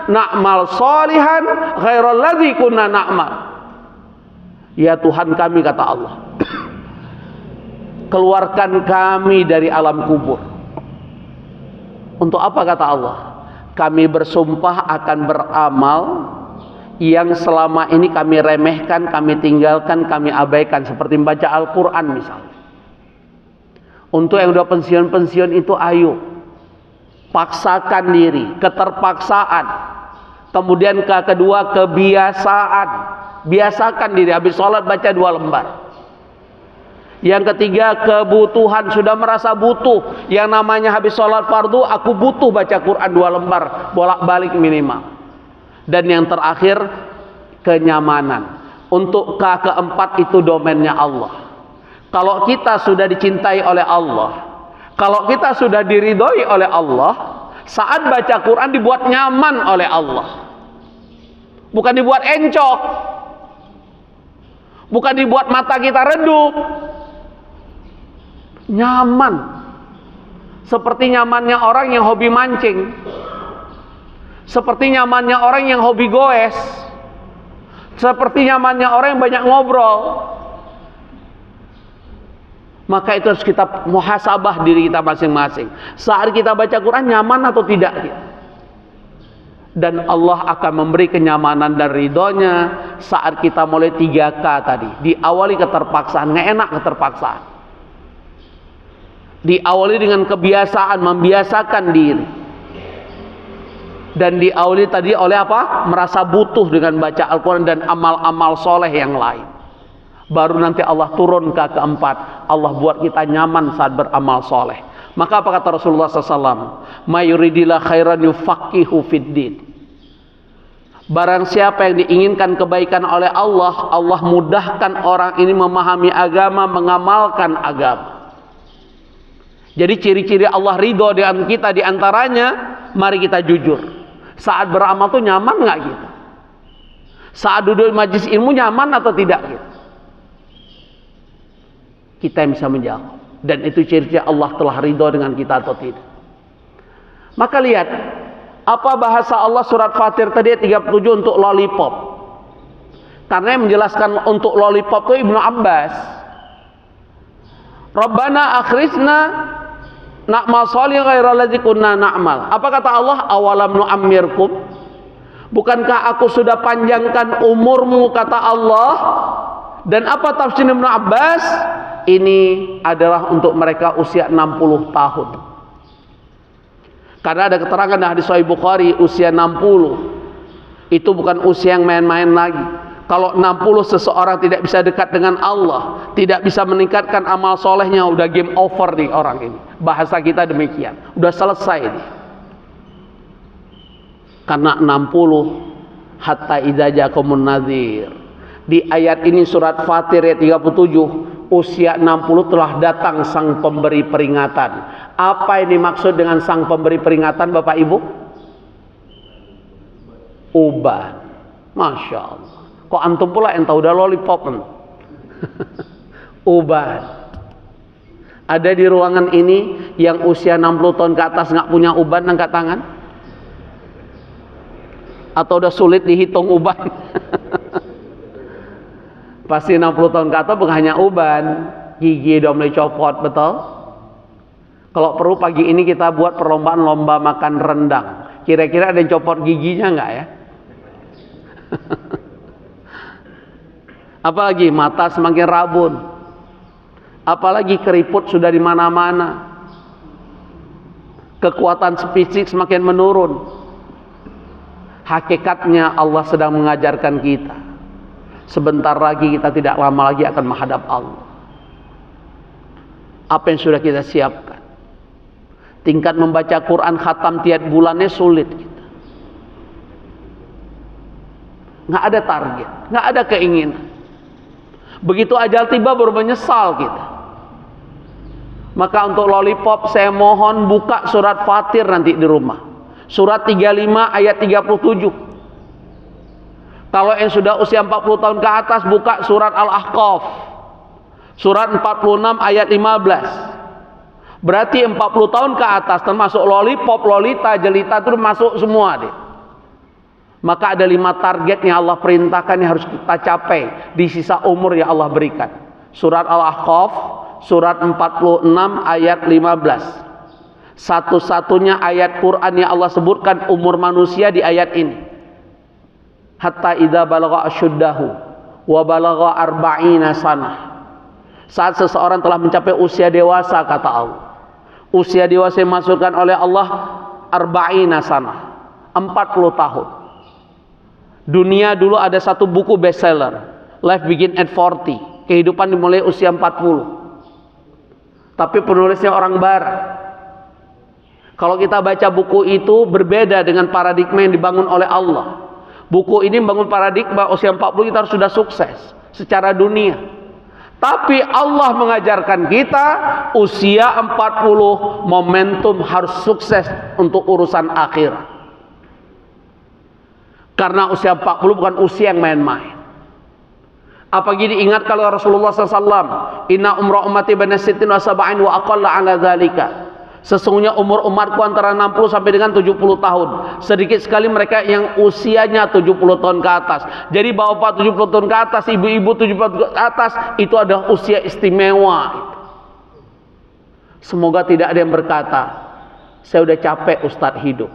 na'mal salihan ghairal ladzi kunna na'mal. Ya Tuhan kami kata Allah, keluarkan kami dari alam kubur. Untuk apa kata Allah? Kami bersumpah akan beramal yang selama ini kami remehkan, kami tinggalkan, kami abaikan, seperti membaca Al-Quran misalnya. Untuk yang udah pensiun-pensiun itu ayo paksakan diri, keterpaksaan. Kemudian kedua kebiasaan, biasakan diri habis sholat baca 2 lembar. Yang ketiga kebutuhan, sudah merasa butuh, yang namanya habis sholat fardu aku butuh baca Quran 2 lembar bolak-balik minimal. Dan yang terakhir kenyamanan. Untuk keempat itu domainnya Allah. Kalau kita sudah dicintai oleh Allah, kalau kita sudah diridhoi oleh Allah, saat baca Quran dibuat nyaman oleh Allah, bukan dibuat encok, bukan dibuat mata kita redup. Nyaman, seperti nyamannya orang yang hobi mancing, seperti nyamannya orang yang hobi goes, seperti nyamannya orang yang banyak ngobrol. Maka itu harus kita muhasabah diri kita masing-masing. Saat kita baca Quran nyaman atau tidak? Dan Allah akan memberi kenyamanan dan ridhonya saat kita mulai 3K tadi. Diawali keterpaksaan, nggak enak keterpaksaan. Diawali dengan kebiasaan, membiasakan diri. Dan diawali tadi oleh apa? Merasa butuh dengan baca Al-Quran dan amal-amal soleh yang lain. Baru nanti Allah turun ke keempat, Allah buat kita nyaman saat beramal soleh. Maka apa kata Rasulullah SAW? Ma yuridillah khairan yufaqihu fiddin. Barang siapa yang diinginkan kebaikan oleh Allah, Allah mudahkan orang ini memahami agama, mengamalkan agama. Jadi ciri-ciri Allah ridho dengan kita diantaranya, mari kita jujur. Saat beramal tuh nyaman nggak kita? Saat duduk di majelis ilmu nyaman atau tidak kita? Kita yang bisa menjawab. Dan itu ciri-ciri Allah telah ridho dengan kita atau tidak. Maka lihat, apa bahasa Allah surat Fatir tadi 37 untuk lollipop. Karena yang menjelaskan untuk lollipop itu Ibnu Abbas. Rabbana akhrijna na'mal shalihan ghairal ladzi kunna na'mal. Apa kata Allah? Awalam nu'ammirkum? Bukankah aku sudah panjangkan umurmu, kata Allah? Dan apa tafsir Ibnu Abbas? Ini adalah untuk mereka usia 60 tahun. Karena ada keterangan dari Sahih Bukhari usia 60 itu bukan usia yang main-main lagi. Kalau 60 seseorang tidak bisa dekat dengan Allah, tidak bisa meningkatkan amal solehnya, udah game over nih orang ini. Bahasa kita demikian, udah selesai nih. Karena 60 hatta idza ja'akumun nadhir. Di ayat ini surat Fatir ayat 37, usia 60 telah datang sang pemberi peringatan. Apa ini maksud dengan sang pemberi peringatan, Bapak Ibu? Uban. Masya Allah. Kok antum pula yang tahu udah lollipop? Uban. Ada di ruangan ini yang usia 60 tahun ke atas nggak punya uban, angkat tangan. Atau udah sulit dihitung uban? Pasti 60 tahun ke atas bukan hanya uban, gigi udah mulai copot, betul? Kalau perlu pagi ini kita buat perlombaan lomba makan rendang. Kira-kira ada yang copot giginya nggak ya? Apalagi mata semakin rabun. Apalagi keriput sudah di mana-mana. Kekuatan fisik semakin menurun. Hakikatnya Allah sedang mengajarkan kita. Sebentar lagi kita tidak lama lagi akan menghadap Allah. Apa yang sudah kita siapkan? Tingkat membaca Quran khatam tiap bulannya sulit kita. Nggak ada target, nggak ada keinginan. Begitu ajal tiba baru menyesal kita. Maka untuk lollipop saya mohon buka surat Fatir nanti di rumah. Surat 35 ayat 37. Kalau yang sudah usia 40 tahun ke atas buka surat Al-Ahqaf. Surat 46 ayat 15. Berarti 40 tahun ke atas termasuk lollipop, lolita, jelita itu masuk semua deh. Maka ada 5 target yang Allah perintahkan yang harus kita capai di sisa umur yang Allah berikan. Surat Al-Ahqaf, surat 46 ayat 15. Satu-satunya ayat Quran yang Allah sebutkan umur manusia di ayat ini. Hatta idza balagha asyuddahu wa balagha arba'ina sanah. Saat seseorang telah mencapai usia dewasa, kata Allah. Usia dewasa dimaksudkan oleh Allah arba'ina sanah, 40 tahun. Dunia dulu ada satu buku bestseller, Life Begin at 40. Kehidupan dimulai usia 40. Tapi penulisnya orang barat. Kalau kita baca buku itu berbeda dengan paradigma yang dibangun oleh Allah. Buku ini membangun paradigma usia 40 kita harus sudah sukses secara dunia. Tapi Allah mengajarkan kita usia 40 momentum harus sukses untuk urusan akhirat. Karena usia 40 bukan usia yang main-main. Apalagi diingat kalau Rasulullah SAW, inna umra ummati baina sittin wa sab'in wa aqalla ala dzalika. Sesungguhnya umur umatku antara 60 sampai dengan 70 tahun. Sedikit sekali mereka yang usianya 70 tahun ke atas. Jadi bapak 70 tahun ke atas, ibu-ibu 70 tahun ke atas, itu adalah usia istimewa. Semoga tidak ada yang berkata, saya udah capek Ustadz hidup.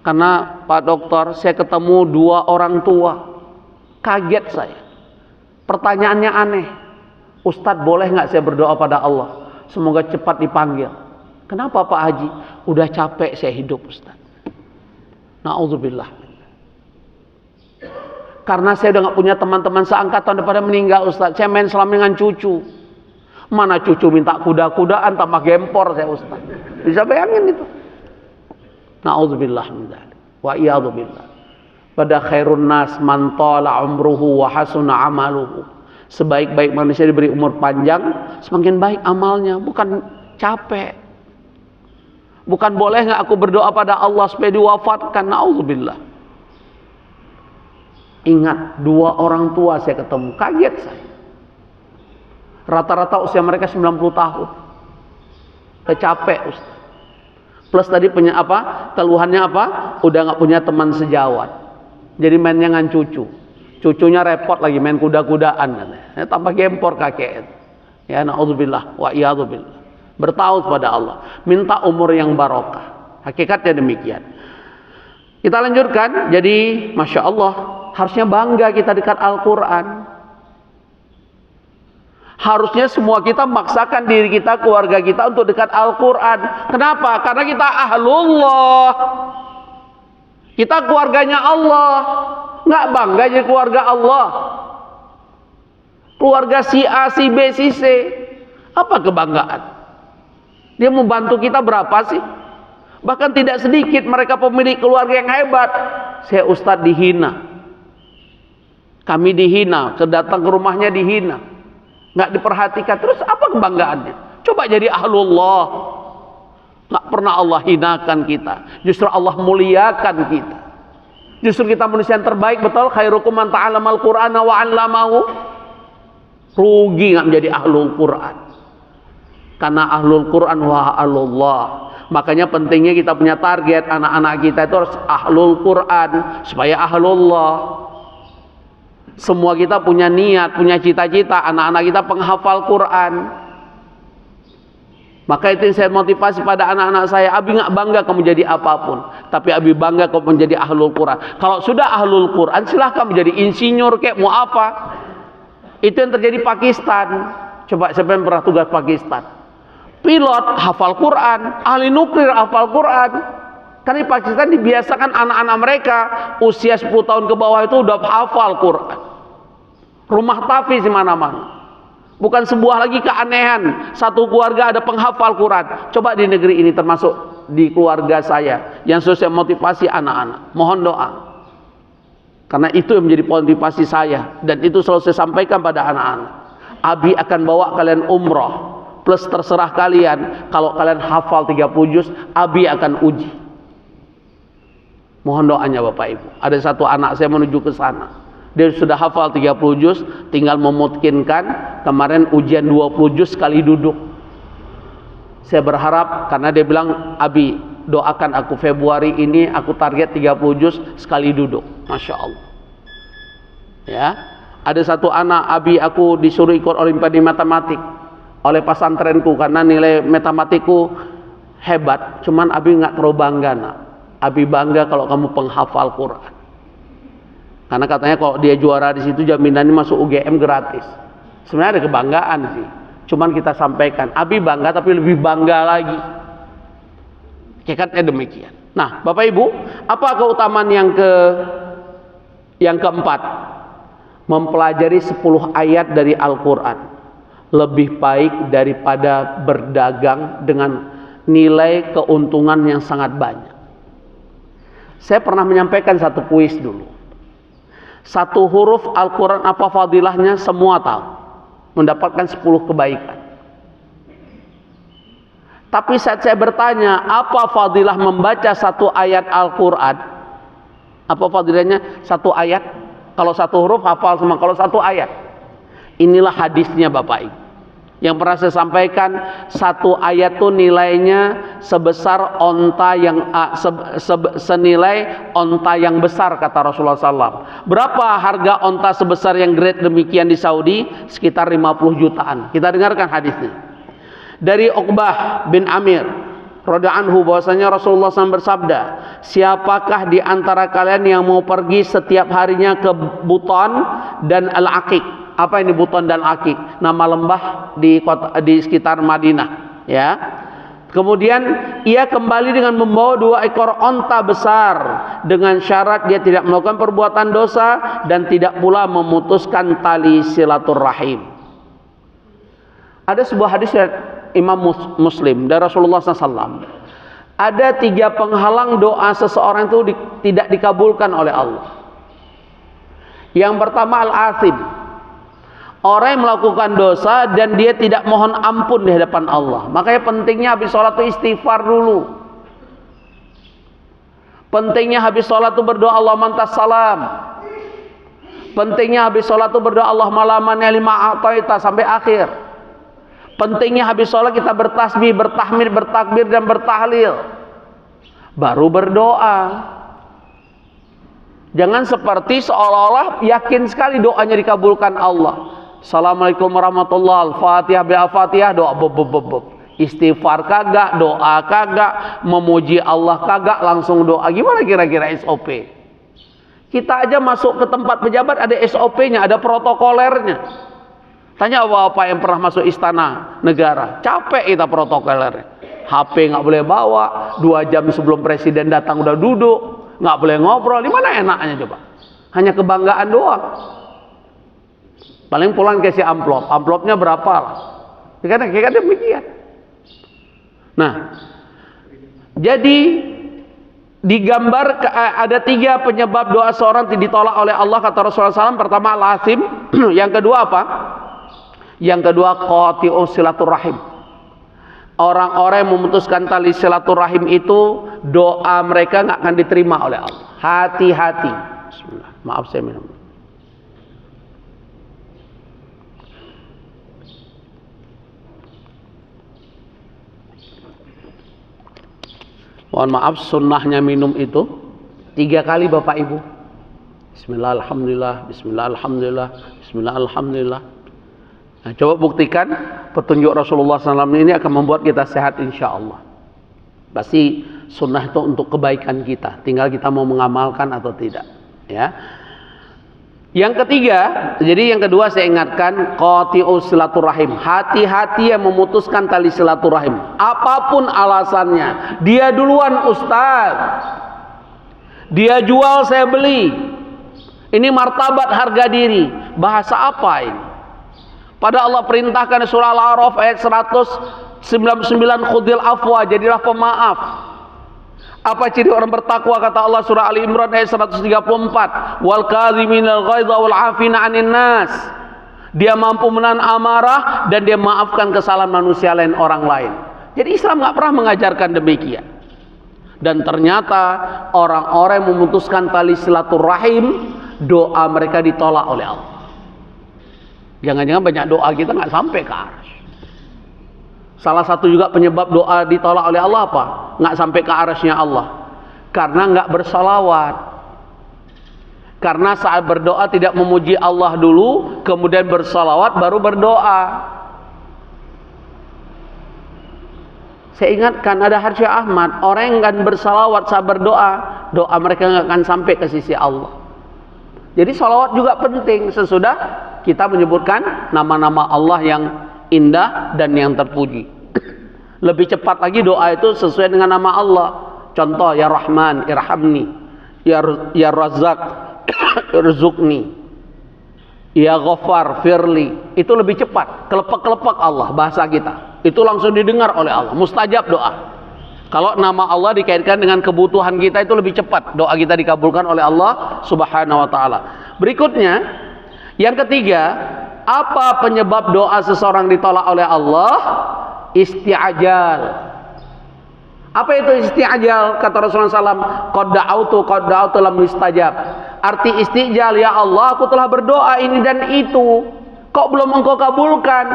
Karena Pak Dokter, saya ketemu 2 orang tua. Kaget saya. Pertanyaannya aneh. Ustadz boleh nggak saya berdoa pada Allah? Semoga cepat dipanggil. Kenapa Pak Haji? Udah capek saya hidup Ustaz. Na'udzubillah. Karena saya udah gak punya teman-teman seangkatan daripada meninggal Ustaz. Saya main selama dengan cucu. Mana cucu minta kuda-kudaan tambah gempor saya Ustaz. Bisa bayangin itu. Na'udzubillah. Wa iyadzubillah. pada khairun nas man tala umruhu wa hasuna amaluhu. Sebaik-baik manusia diberi umur panjang, semakin baik amalnya, bukan capek. Bukan boleh nggak aku berdoa pada Allah supaya diwafatkan, naudzubillah. Ingat, 2 orang tua saya ketemu, kaget saya. Rata-rata usia mereka 90 tahun. Kecapek Ustaz. Plus tadi punya apa? Keluhannya apa? Udah nggak punya teman sejawat. Jadi mainnya dengan cucu. Cucunya repot lagi main kuda-kudaan katanya. Tambah gempor kakek. Ya naudzubillah wa iyadzubillah. Bertaut pada Allah, minta umur yang barokah. Hakikatnya demikian. Kita lanjutkan. Jadi Masya Allah, harusnya bangga kita dekat Al-Quran. Harusnya semua kita memaksakan diri kita, keluarga kita untuk dekat Al-Quran. Kenapa? Karena kita ahlullah. Kita keluarganya Allah. Nggak bangga jadi keluarga Allah. Keluarga si A, si B, si C. Apa kebanggaan? Dia membantu kita berapa sih? Bahkan tidak sedikit mereka pemilik keluarga yang hebat. Saya Ustadz dihina. Kami dihina, kedatang ke rumahnya dihina. Nggak diperhatikan. Terus apa kebanggaannya? Coba jadi ahlullah. Nggak pernah Allah hinakan kita. Justru Allah muliakan kita. Justru kita manusia yang terbaik, betul? Khairukum man ta'allamal Qur'ana wa 'allamahu. Rugi nggak menjadi ahlul Quran. Karena ahlul Quran wa ahlullah. Makanya pentingnya kita punya target anak-anak kita itu harus ahlul Quran supaya ahlullah. Semua kita punya niat, punya cita-cita anak-anak kita penghafal Quran. Maka itu yang saya motivasi pada anak-anak saya. Abi nggak bangga kamu jadi apapun, tapi Abi bangga kamu menjadi ahlul Quran. Kalau sudah ahlul Quran, silahkan menjadi insinyur kayak mau apa. Itu yang terjadi Pakistan. Coba siapa yang pernah tugas Pakistan? Pilot hafal Quran, ahli nuklir hafal Quran. Karena di Pakistan dibiasakan anak-anak mereka usia 10 tahun ke bawah itu udah hafal Quran. Rumah tahfiz di mana-mana. Bukan sebuah lagi keanehan satu keluarga ada penghafal Quran. Coba di negeri ini, termasuk di keluarga saya yang sosial motivasi anak-anak. Mohon doa. Karena itu yang menjadi motivasi saya, dan itu selalu saya sampaikan pada anak-anak. Abi akan bawa kalian umroh, plus terserah kalian. Kalau kalian hafal 30 juz, Abi akan uji. Mohon doanya Bapak Ibu. Ada satu anak saya menuju ke sana. Dia sudah hafal 30 juz, tinggal memungkinkan. Kemarin ujian 20 juz sekali duduk. Saya berharap, karena dia bilang, Abi doakan aku Februari ini aku target 30 juz sekali duduk. Masya Allah. Ya, ada satu anak, Abi aku disuruh ikut olimpiade matematik oleh pesantrenku karena nilai matematikku hebat. Cuman Abi nggak terlalu bangga, nak. Abi bangga kalau kamu penghafal Quran. Karena katanya kalau dia juara di situ jaminannya masuk UGM gratis. Sebenarnya ada kebanggaan sih. Cuman kita sampaikan, Abi bangga tapi lebih bangga lagi. Hakikatnya demikian. Nah, Bapak Ibu, apa keutamaan yang keempat? Mempelajari 10 ayat dari Al-Quran lebih baik daripada berdagang dengan nilai keuntungan yang sangat banyak. Saya pernah menyampaikan satu kuis dulu. Satu huruf Al-Quran apa fadilahnya semua tahu. Mendapatkan 10 kebaikan. Tapi saat saya bertanya, apa fadilah membaca satu ayat Al-Quran? Apa fadilahnya satu ayat? Kalau satu huruf hafal semua, kalau satu ayat. Inilah hadisnya Bapak Ibu. Yang pernah saya sampaikan, satu ayat itu nilainya sebesar onta yang senilai onta yang besar, kata Rasulullah SAW. Berapa harga onta sebesar yang grade demikian di Saudi? Sekitar 50 jutaan. Kita dengarkan hadisnya. Dari Uqbah bin Amir radhiyallahu anhu bahwasanya Rasulullah SAW bersabda, siapakah di antara kalian yang mau pergi setiap harinya ke Buton dan Al-Aqiq? Apa ini Buton dan Aqiq? Nama lembah di sekitar Madinah, ya. Kemudian ia kembali dengan membawa 2 ekor onta besar dengan syarat dia tidak melakukan perbuatan dosa dan tidak pula memutuskan tali silaturahim. Ada sebuah hadis dari Imam Muslim dari Rasulullah SAW. Ada 3 penghalang doa seseorang itu tidak dikabulkan oleh Allah. Yang pertama al-athim, orang yang melakukan dosa dan dia tidak mohon ampun di hadapan Allah. Makanya pentingnya habis sholat itu istighfar dulu. Pentingnya habis sholat itu berdoa Allah mantas salam. Pentingnya habis sholat itu berdoa Allah malamannya lima a'taita sampai akhir. Pentingnya habis sholat kita bertasbih, bertahmid, bertakbir dan bertahlil. Baru berdoa. Jangan seperti seolah-olah yakin sekali doanya dikabulkan Allah. Assalamualaikum warahmatullahi wabarakatuh. Al-Fatihah Al-Fatihah doa bob. Istighfar kagak, doa kagak, memuji Allah kagak, langsung doa. Gimana kira-kira SOP? Kita aja masuk ke tempat pejabat ada SOP-nya, ada protokolernya. Tanya apa yang pernah masuk istana negara, capek kita protokolernya. HP nggak boleh bawa, 2 jam sebelum presiden datang udah duduk, nggak boleh ngobrol. Di mana enaknya coba? Hanya kebanggaan doang. Paling pulang kasih amplopnya berapa lah? Kira-kira demikian. Nah, jadi digambar ada 3 penyebab doa seorang ditolak oleh Allah kata Rasulullah SAW. Pertama al-athim, yang kedua apa? Yang kedua qati'u silaturrahim. Orang-orang yang memutuskan tali silaturrahim itu doa mereka nggak akan diterima oleh Allah. Hati-hati. Bismillah. Maaf saya minum. Mohon maaf, sunnahnya minum itu 3 kali Bapak Ibu. Bismillah alhamdulillah, Bismillah alhamdulillah, Bismillah alhamdulillah. Nah, coba buktikan petunjuk Rasulullah SAW ini akan membuat kita sehat insya Allah. Pasti sunnah itu untuk kebaikan kita, tinggal kita mau mengamalkan atau tidak. Ya. Yang ketiga, jadi yang kedua saya ingatkan qati'u silaturahim. Hati-hati yang memutuskan tali silaturahim. Apapun alasannya, dia duluan ustaz, dia jual saya beli. Ini martabat harga diri. Bahasa apa ini? Pada Allah perintahkan surah Al-A'raf ayat 199 khudil afwa, jadilah pemaaf. Apa ciri orang bertakwa kata Allah surah Ali Imran ayat 134, wal kadhiminal ghaidha wal 'afina 'anil nas. Dia mampu menahan amarah dan dia maafkan kesalahan manusia lain orang lain. Jadi Islam nggak pernah mengajarkan demikian. Dan ternyata orang-orang yang memutuskan tali silaturahim, doa mereka ditolak oleh Allah. Jangan-jangan banyak doa kita nggak sampai ke arsy. Salah satu juga penyebab doa ditolak oleh Allah apa? Nggak sampai ke arsy-nya Allah. Karena nggak bersalawat. Karena saat berdoa tidak memuji Allah dulu, kemudian bersalawat baru berdoa. Saya ingatkan ada Harsy Ahmad, orang yang akan bersalawat saat berdoa, doa mereka nggak akan sampai ke sisi Allah. Jadi salawat juga penting sesudah kita menyebutkan nama-nama Allah yang indah dan yang terpuji. Lebih cepat lagi doa itu sesuai dengan nama Allah. Contoh, ya Rahman irhamni, ya Razzaq irzuqni, ya Ghaffar firli. Itu lebih cepat, kelepek-kelepek Allah bahasa kita. Itu langsung didengar oleh Allah, mustajab doa. Kalau nama Allah dikaitkan dengan kebutuhan kita itu lebih cepat doa kita dikabulkan oleh Allah Subhanahu wa taala. Berikutnya, yang ketiga, apa penyebab doa seseorang ditolak oleh Allah? Isti'ajal. Apa itu isti'ajal? Kata Rasulullah SAW, qad da'autu lam yustajab. Arti isti'jal, ya Allah, aku telah berdoa ini dan itu, kok belum engkau kabulkan?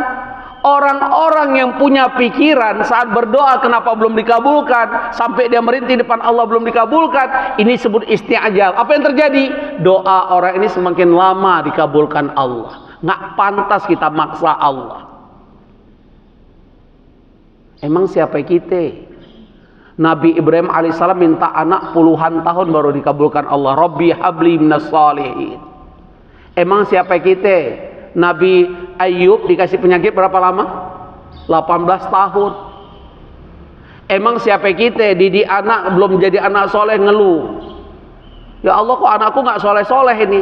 Orang-orang yang punya pikiran saat berdoa kenapa belum dikabulkan, sampai dia merintih depan Allah belum dikabulkan, ini disebut isti'ajal. Apa yang terjadi? Doa orang ini semakin lama dikabulkan Allah. Nggak pantas kita maksa Allah. Emang siapa kita? Nabi Ibrahim alaihissalam minta anak puluhan tahun baru dikabulkan Allah. Rabbi habli minas shalihin. Emang siapa kita? Nabi Ayub dikasih penyakit berapa lama? 18 tahun. Emang siapa kita? Didik anak belum jadi anak soleh ngeluh. Ya Allah, kok anakku nggak soleh-soleh ini?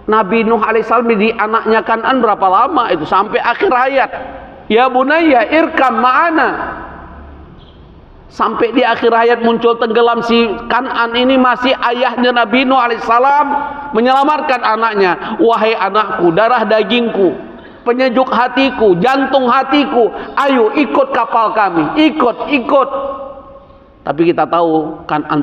Nabi Nuh alaihissalam didik anaknya Kan'an berapa lama itu? Sampai akhir hayat. Ya bunayya irkam ma'ana. Sampai di akhir hayat muncul tenggelam si Kan'an ini, masih ayahnya Nabi Nuh alaihissalam menyelamatkan anaknya. Wahai anakku, darah dagingku, penyejuk hatiku, jantung hatiku, ayo ikut kapal kami, ikut. Tapi kita tahu Kan'an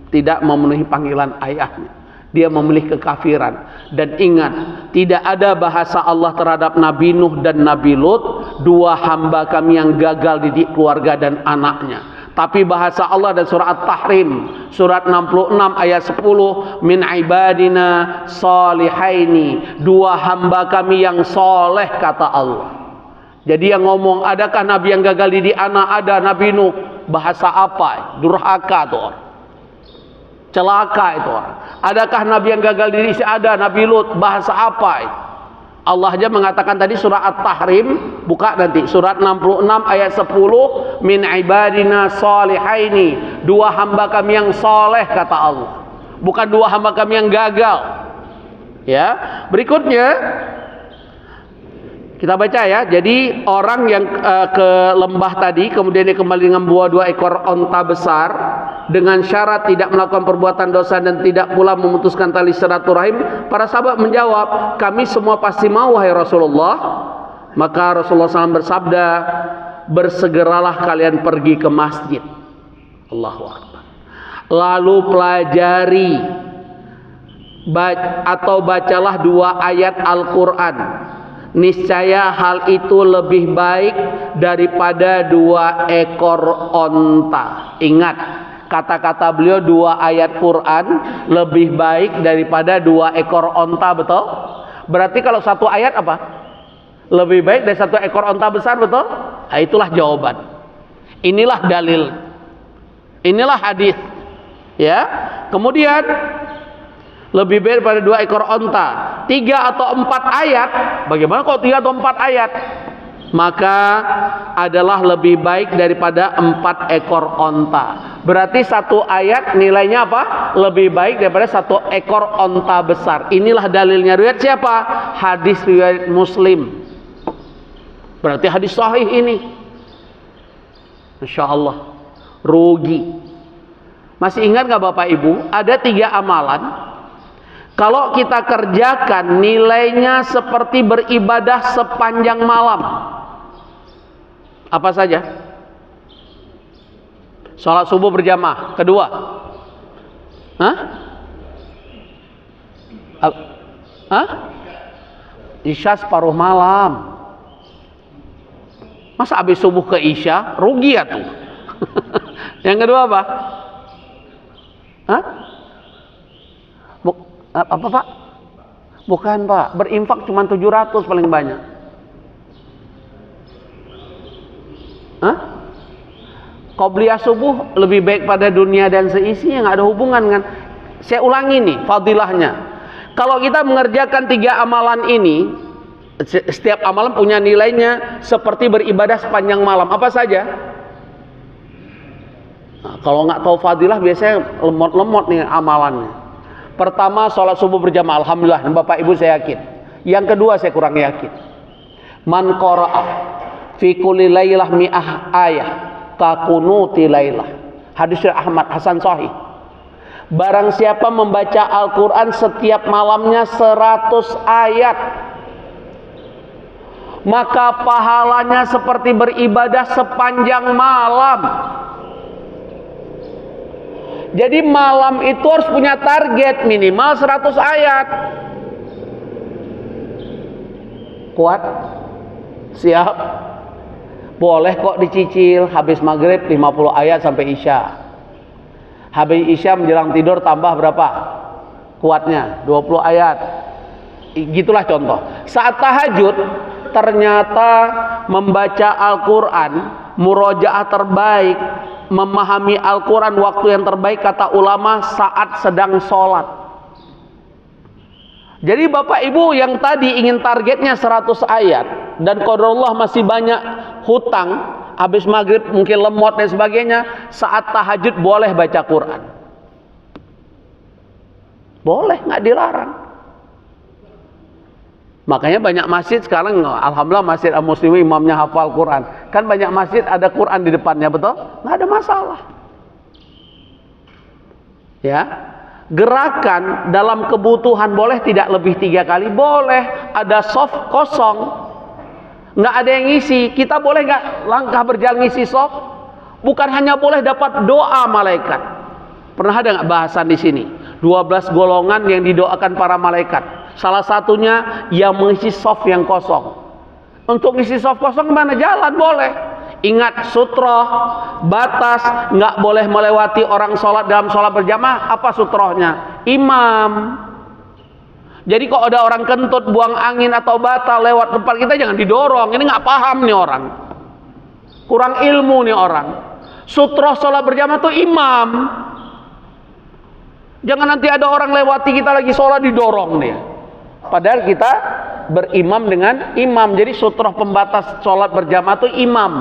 tidak memenuhi panggilan ayahnya. Dia memilih kekafiran. Dan ingat, tidak ada bahasa Allah terhadap Nabi Nuh dan Nabi Lut, dua hamba kami yang gagal didik keluarga dan anaknya. Tapi bahasa Allah dan surah At-Tahrim, surat 66 ayat 10, min ibadina salihaini, dua hamba kami yang soleh, kata Allah. Jadi yang ngomong, adakah Nabi yang gagal didik anak? Ada, Nabi Nuh. Bahasa apa? Durhaka tuh orang. Celaka itu orang. Adakah Nabi yang gagal diri? Ada, Nabi Lut. Bahasa apa? Allah aja mengatakan tadi surah At-Tahrim, buka nanti surat 66 ayat 10, min ibadina salihaini, dua hamba kami yang soleh, kata Allah. Bukan dua hamba kami yang gagal. Ya, berikutnya kita baca ya. Jadi orang yang ke lembah tadi, kemudian dia kembali dengan buah dua ekor onta besar, dengan syarat tidak melakukan perbuatan dosa dan tidak pula memutuskan tali silaturahim. Para sahabat menjawab, kami semua pasti mau wahai Rasulullah. Maka Rasulullah SAW bersabda, bersegeralah kalian pergi ke masjid. Allahu Akbar. Lalu pelajari atau bacalah dua ayat Al-Quran. Niscaya hal itu lebih baik daripada dua ekor onta. Ingat, kata-kata beliau dua ayat Quran lebih baik daripada dua ekor onta, betul? Berarti kalau satu ayat apa? Lebih baik dari satu ekor onta besar, betul? Nah, itulah jawaban. Inilah dalil. Inilah hadis. Ya. Kemudian lebih baik daripada dua ekor onta. 3 atau 4 ayat. Bagaimana kalau 3 atau 4 ayat? Maka adalah lebih baik daripada 4 ekor onta. Berarti satu ayat nilainya apa? Lebih baik daripada satu ekor onta besar. Inilah dalilnya. Riwayat siapa? Hadis riwayat Muslim. Berarti hadis sahih ini. Masya Allah. Rugi. Masih ingat gak Bapak Ibu? Ada 3 amalan. Kalau kita kerjakan, nilainya seperti beribadah sepanjang malam. Apa saja? Sholat subuh berjamaah. Kedua, Isya separuh malam. Masa habis subuh ke Isya? Rugi ya tuh. Yang kedua apa? Apa Pak? Bukan Pak, berinfak cuma 700 paling banyak. Qobliyah subuh lebih baik pada dunia dan seisinya, nggak ada hubungan kan? Saya ulangi nih fadilahnya. Kalau kita mengerjakan 3 amalan ini, setiap amalan punya nilainya seperti beribadah sepanjang malam. Apa saja? Nah, kalau nggak tahu fadilah biasanya lemot-lemot nih amalannya. Pertama, sholat subuh berjamaah, alhamdulillah. Dan Bapak Ibu saya yakin. Yang kedua saya kurang yakin. Man qara'a fi kulli lailah mi'ah ayah ka kunuti lailah. Hadis Ahmad Hasan Sahih. Barang siapa membaca Al-Quran setiap malamnya 100 ayat, maka pahalanya seperti beribadah sepanjang malam. Jadi malam itu harus punya target minimal 100 ayat. Kuat? Siap? Boleh kok dicicil. Habis maghrib 50 ayat sampai Isya. Habis Isya menjelang tidur tambah berapa? Kuatnya 20 ayat. Gitulah contoh. Saat tahajud ternyata membaca Al-Quran, murojaah terbaik, memahami Al-Quran waktu yang terbaik kata ulama saat sedang sholat. Jadi Bapak Ibu yang tadi ingin targetnya 100 ayat dan qadarullah masih banyak hutang, habis maghrib mungkin lemot dan sebagainya, saat tahajud boleh baca Quran. Boleh, nggak dilarang. Makanya banyak masjid sekarang, alhamdulillah Masjid Al-Muslimin imamnya hafal Quran. Kan banyak masjid ada Quran di depannya, betul? Nggak ada masalah. Ya, gerakan dalam kebutuhan boleh tidak lebih 3 kali? Boleh. Ada soft kosong, nggak ada yang ngisi, kita boleh nggak langkah berjalan ngisi soft? Bukan hanya boleh dapat doa malaikat. Pernah ada nggak bahasan di sini? 12 golongan yang didoakan para malaikat. Salah satunya yang mengisi soft yang kosong. Untuk ngisi soft kosong kemana? Jalan boleh. Ingat sutroh, batas, nggak boleh melewati orang sholat dalam sholat berjamaah. Apa sutrohnya? Imam. Jadi kalau ada orang kentut, buang angin atau batal lewat tempat kita, jangan didorong. Ini nggak paham nih orang, kurang ilmu nih orang. Sutroh sholat berjamaah itu imam. Jangan nanti ada orang lewati kita lagi sholat didorong dia. Padahal kita berimam dengan imam. Jadi sutroh pembatas sholat berjamaah itu imam.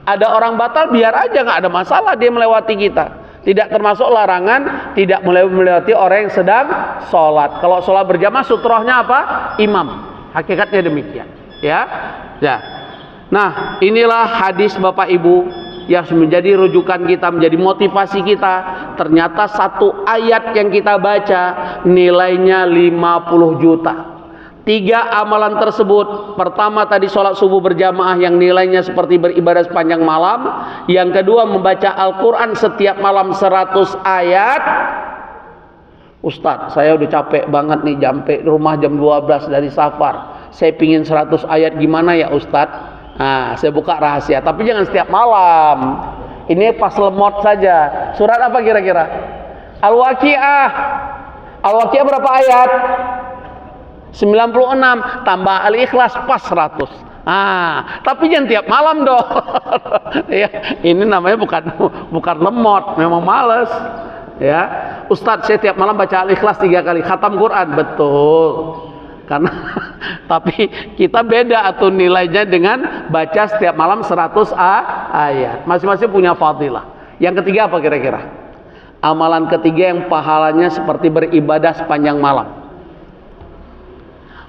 Ada orang batal, biar aja, nggak ada masalah dia melewati kita. Tidak termasuk larangan tidak melewati orang yang sedang sholat. Kalau sholat berjamaah sutrohnya apa? Imam. Hakikatnya demikian. Ya. Nah, inilah hadis Bapak Ibu yang menjadi rujukan kita, menjadi motivasi kita. Ternyata satu ayat yang kita baca nilainya 50 juta. 3 amalan tersebut. Pertama tadi sholat subuh berjamaah yang nilainya seperti beribadah sepanjang malam. Yang kedua membaca Al-Quran setiap malam 100 ayat. Ustadz, saya udah capek banget nih, sampai rumah jam 12 dari safar. Saya pingin 100 ayat, gimana ya Ustadz? Nah, saya buka rahasia, tapi jangan setiap malam. Ini pas lemot saja. Surat apa kira-kira? Al-Waqi'ah. Al-Waqi'ah berapa ayat? 96 tambah Al-Ikhlas pas 100. Tapi jangan tiap malam dong. Ya, ini namanya bukan lemot, memang males. Ya, Ustadz, saya tiap malam baca Al-Ikhlas 3 kali, khatam Quran, betul. Karena tapi kita beda atau nilainya dengan baca setiap malam 100 ayat. Masing-masing punya fadilah. Yang ketiga apa kira-kira? Amalan ketiga yang pahalanya seperti beribadah sepanjang malam.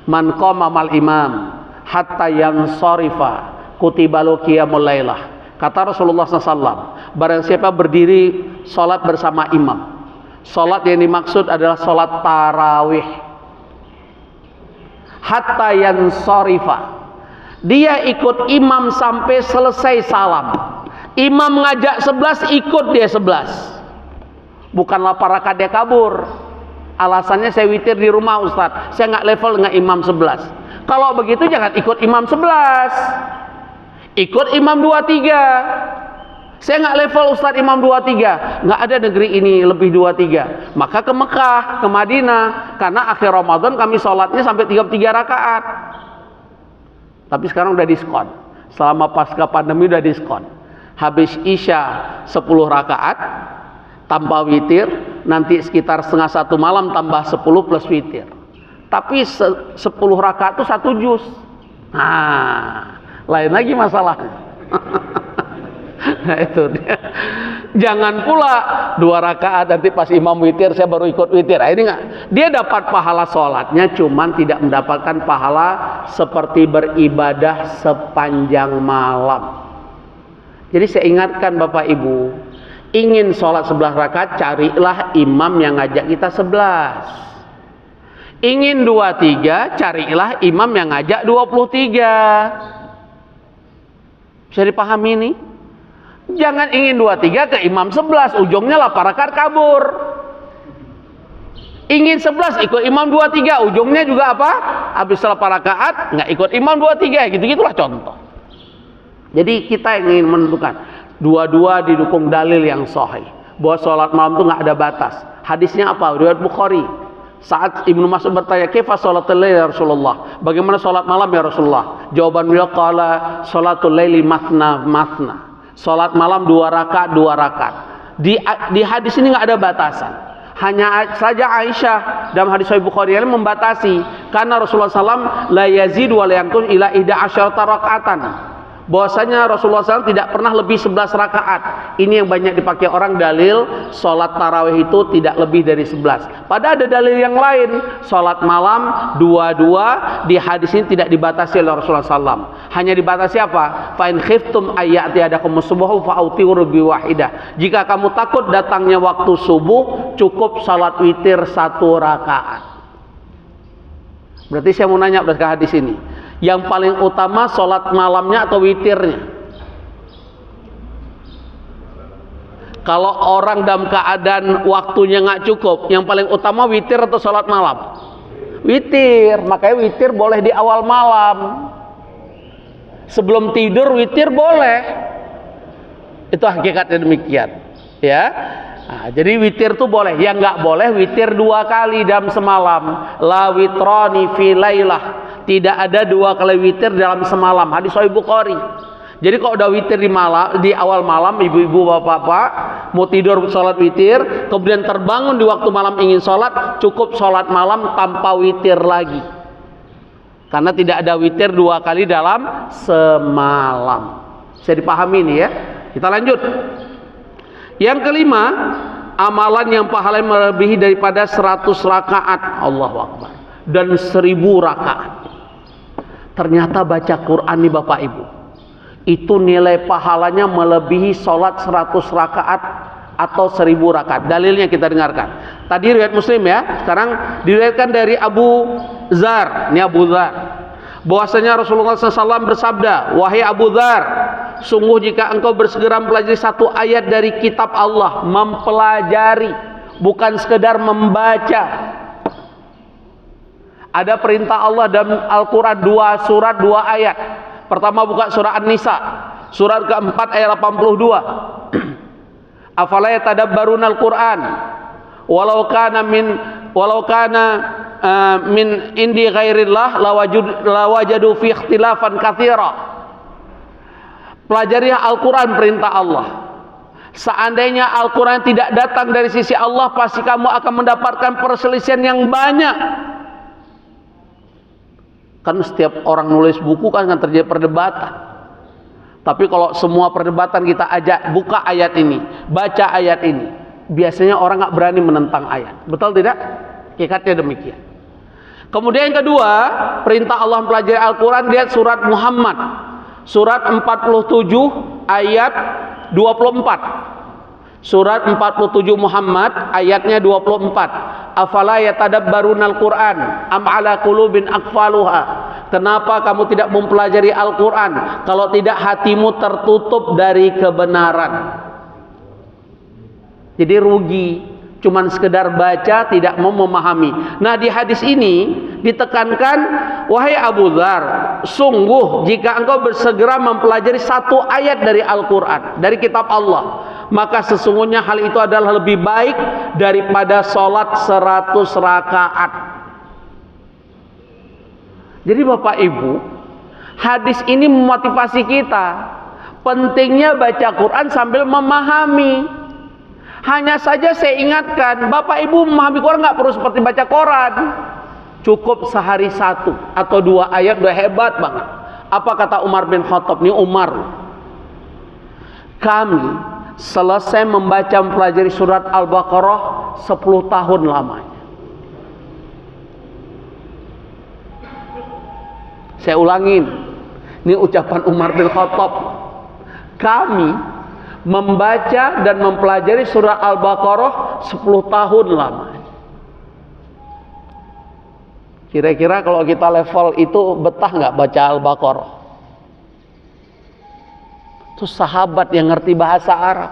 Man qama mal imam hatta yansarifa kutiba lahu qiyamul lailah. Kata Rasulullah SAW, barang siapa berdiri sholat bersama imam. Sholat yang dimaksud adalah sholat tarawih. Hatta yansarifa, dia ikut imam sampai selesai salam. Imam ngajak 11, ikut dia 11. Bukanlah para rakaat dia kabur. Alasannya saya witir di rumah Ustadz, saya nggak level dengan imam 11. Kalau begitu jangan ikut imam 11, ikut imam 23. Saya nggak level Ustadz imam 23, nggak ada negeri ini lebih 23. Maka ke Mekah, ke Madinah, karena akhir Ramadan kami sholatnya sampai 33 rakaat. Tapi sekarang udah diskon. Selama pasca pandemi udah diskon. Habis Isya 10 rakaat tanpa witir, nanti sekitar setengah 1 malam tambah 10 plus witir. Tapi 10 rakaat itu 1 juz. Lain lagi masalahnya. Nah itu dia. Jangan pula 2 rakaat nanti pas imam witir saya baru ikut witir. Ini enggak. Dia dapat pahala sholatnya, cuman tidak mendapatkan pahala seperti beribadah sepanjang malam. Jadi saya ingatkan Bapak Ibu, ingin sholat 11 rakaat, carilah imam yang ngajak kita 11. Ingin 23, carilah imam yang ngajak 23. Bisa dipahami ini? Jangan ingin 23 ke imam 11, ujungnya 8 rakaat kabur. Ingin 11 ikut imam 23, ujungnya juga apa? Habis 8 rakaat nggak ikut imam 23, gitu-gitulah contoh. Jadi kita yang ingin menentukan, dua-dua didukung dalil yang sahih bahwa sholat malam itu nggak ada batas. Hadisnya apa? Riwayat Bukhari. Saat Ibnu Mas'ud bertanya, "Kaifa sholatul lail ya Rasulullah?" Bagaimana sholat malam ya Rasulullah? Jawaban beliau, qala sholatul laili mathna mathna. Sholat malam 2 rakaat 2 rakaat. Di hadis ini nggak ada batasan. Hanya saja Aisyah dalam hadis Sahih Bukhari ini membatasi, karena Rasulullah SAW la yazid wa la yanqus ila 11 rakaatan. bahwasanya Rasulullah SAW tidak pernah lebih 11 rakaat. Ini yang banyak dipakai orang dalil sholat tarawih itu tidak lebih dari 11. Padahal ada dalil yang lain, sholat malam dua-dua di hadis ini tidak dibatasi oleh Rasulullah SAW. Hanya dibatasi apa? Fa in khiftum ayyatiadakum subuhu fa'autiru bi wahidah. Jika kamu takut datangnya waktu subuh, cukup sholat witir 1 rakaat. Berarti saya mau nanya berdasarkan hadis ini, yang paling utama sholat malamnya atau witirnya? Kalau orang dalam keadaan waktunya nggak cukup, yang paling utama witir atau sholat malam? Witir. Makanya witir boleh di awal malam. Sebelum tidur witir boleh. Itu hakikatnya demikian. Ya. Nah, jadi witir tuh boleh. Yang nggak boleh witir 2 kali dalam semalam. La witrani fi lailah. Tidak ada 2 kali witir dalam semalam. Hadis Sahih Bukhari. Jadi kalau udah witir di awal malam, ibu-ibu, bapak-bapak mau tidur sholat witir, kemudian terbangun di waktu malam ingin sholat, cukup sholat malam tanpa witir lagi. Karena tidak ada witir 2 kali dalam semalam. Bisa dipahami ini ya. Kita lanjut. Yang kelima, amalan yang pahalanya melebihi daripada 100 rakaat. Allahu Akbar. Dan 1000 rakaat. Ternyata baca Quran nih Bapak Ibu, itu nilai pahalanya melebihi sholat 100 rakaat atau 1000 rakaat. Dalilnya kita dengarkan. Tadi riwayat Muslim ya, sekarang diriwayatkan dari Abu Dzar. Ini Abu Dzar. Bahwasanya Rasulullah SAW bersabda, wahai Abu Dzar, sungguh jika engkau bersegera mempelajari 1 ayat dari kitab Allah, mempelajari, bukan sekedar membaca. Ada perintah Allah dalam Al-Quran 2 surat 2 ayat. Pertama buka surah An-Nisa, surat keempat ayat 82. Afala yatadabbaruna al-Quran walau kana min indi ghairillah lawajadu fi ikhtilafan katsira. Pelajari Al-Quran, perintah Allah. Seandainya Al-Quran tidak datang dari sisi Allah, pasti kamu akan mendapatkan perselisihan yang banyak. Kan setiap orang nulis buku kan akan terjadi perdebatan. Tapi kalau semua perdebatan kita ajak buka ayat ini, baca ayat ini, biasanya orang nggak berani menentang ayat. Betul tidak? Hakikatnya demikian. Kemudian yang kedua, perintah Allah mempelajari Al-Quran, lihat surat Muhammad, surat 47 ayat 24. Surat 47 Muhammad ayatnya 24. Afala yatadabbarunal Qur'an am ala qulubin aqfaluha. Kenapa kamu tidak mempelajari Al-Qur'an kalau tidak hatimu tertutup dari kebenaran? Jadi rugi, cuman sekedar baca tidak mau memahami. Nah, di hadis ini ditekankan, wahai Abu Dzar, sungguh jika engkau bersegera mempelajari 1 ayat dari Al-Qur'an, dari kitab Allah, maka sesungguhnya hal itu adalah lebih baik daripada sholat 100 rakaat. Jadi Bapak Ibu, hadis ini memotivasi kita pentingnya baca Quran sambil memahami. Hanya saja saya ingatkan, Bapak Ibu memahami Quran nggak perlu seperti baca Quran. Cukup sehari 1 atau 2 ayat udah hebat banget. Apa kata Umar bin Khattab? Ini Umar, kami selesai membaca mempelajari surat Al-Baqarah 10 tahun lamanya. Saya ulangin, ini ucapan Umar bin Khattab. Kami membaca dan mempelajari surat Al-Baqarah 10 tahun lamanya. Kira-kira kalau kita level itu betah nggak baca Al-Baqarah? Itu sahabat yang ngerti bahasa Arab,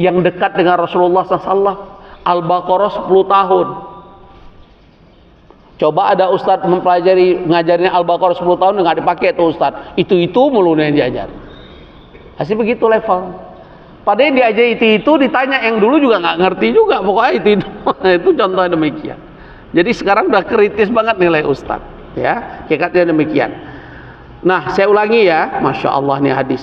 yang dekat dengan Rasulullah SAW. Al-Baqarah 10 tahun. Coba ada ustadz ngajarin Al-Baqarah 10 tahun nggak dipakai tuh ustadz. Itu mulu yang diajar. Masih begitu level. Padahal yang diajar itu ditanya yang dulu juga nggak ngerti juga. Pokoknya itu. Itu contohnya demikian. Jadi sekarang udah kritis banget nilai ustadz. Ya, hakikatnya demikian. Nah, saya ulangi ya, Masya Allah nih hadis.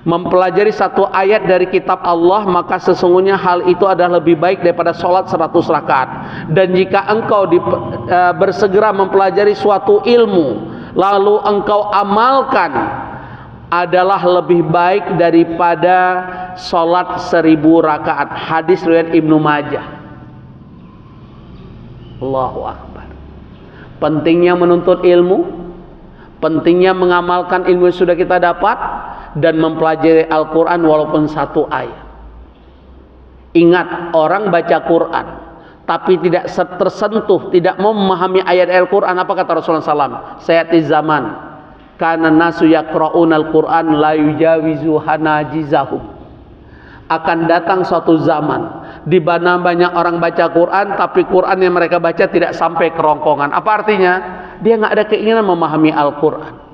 Mempelajari 1 ayat dari kitab Allah, maka sesungguhnya hal itu adalah lebih baik daripada sholat 100 rakaat. Dan jika engkau bersegera mempelajari suatu ilmu, lalu engkau amalkan adalah lebih baik daripada sholat 1000 rakaat. Hadis riwayat Ibnu Majah. Allahu Akbar. Pentingnya menuntut ilmu, pentingnya mengamalkan ilmu yang sudah kita dapat, dan mempelajari Al-Quran walaupun 1 ayat. Ingat, orang baca Quran tapi tidak tersentuh, tidak mau memahami ayat Al-Quran, apa kata Rasulullah SAW? Sayati zaman kana nasu yaqra'unal Quran la yujawizu hanajizahum. Akan datang suatu zaman di mana banyak orang baca Quran, tapi Quran yang mereka baca tidak sampai kerongkongan. Apa artinya? Dia nggak ada keinginan memahami Al-Quran.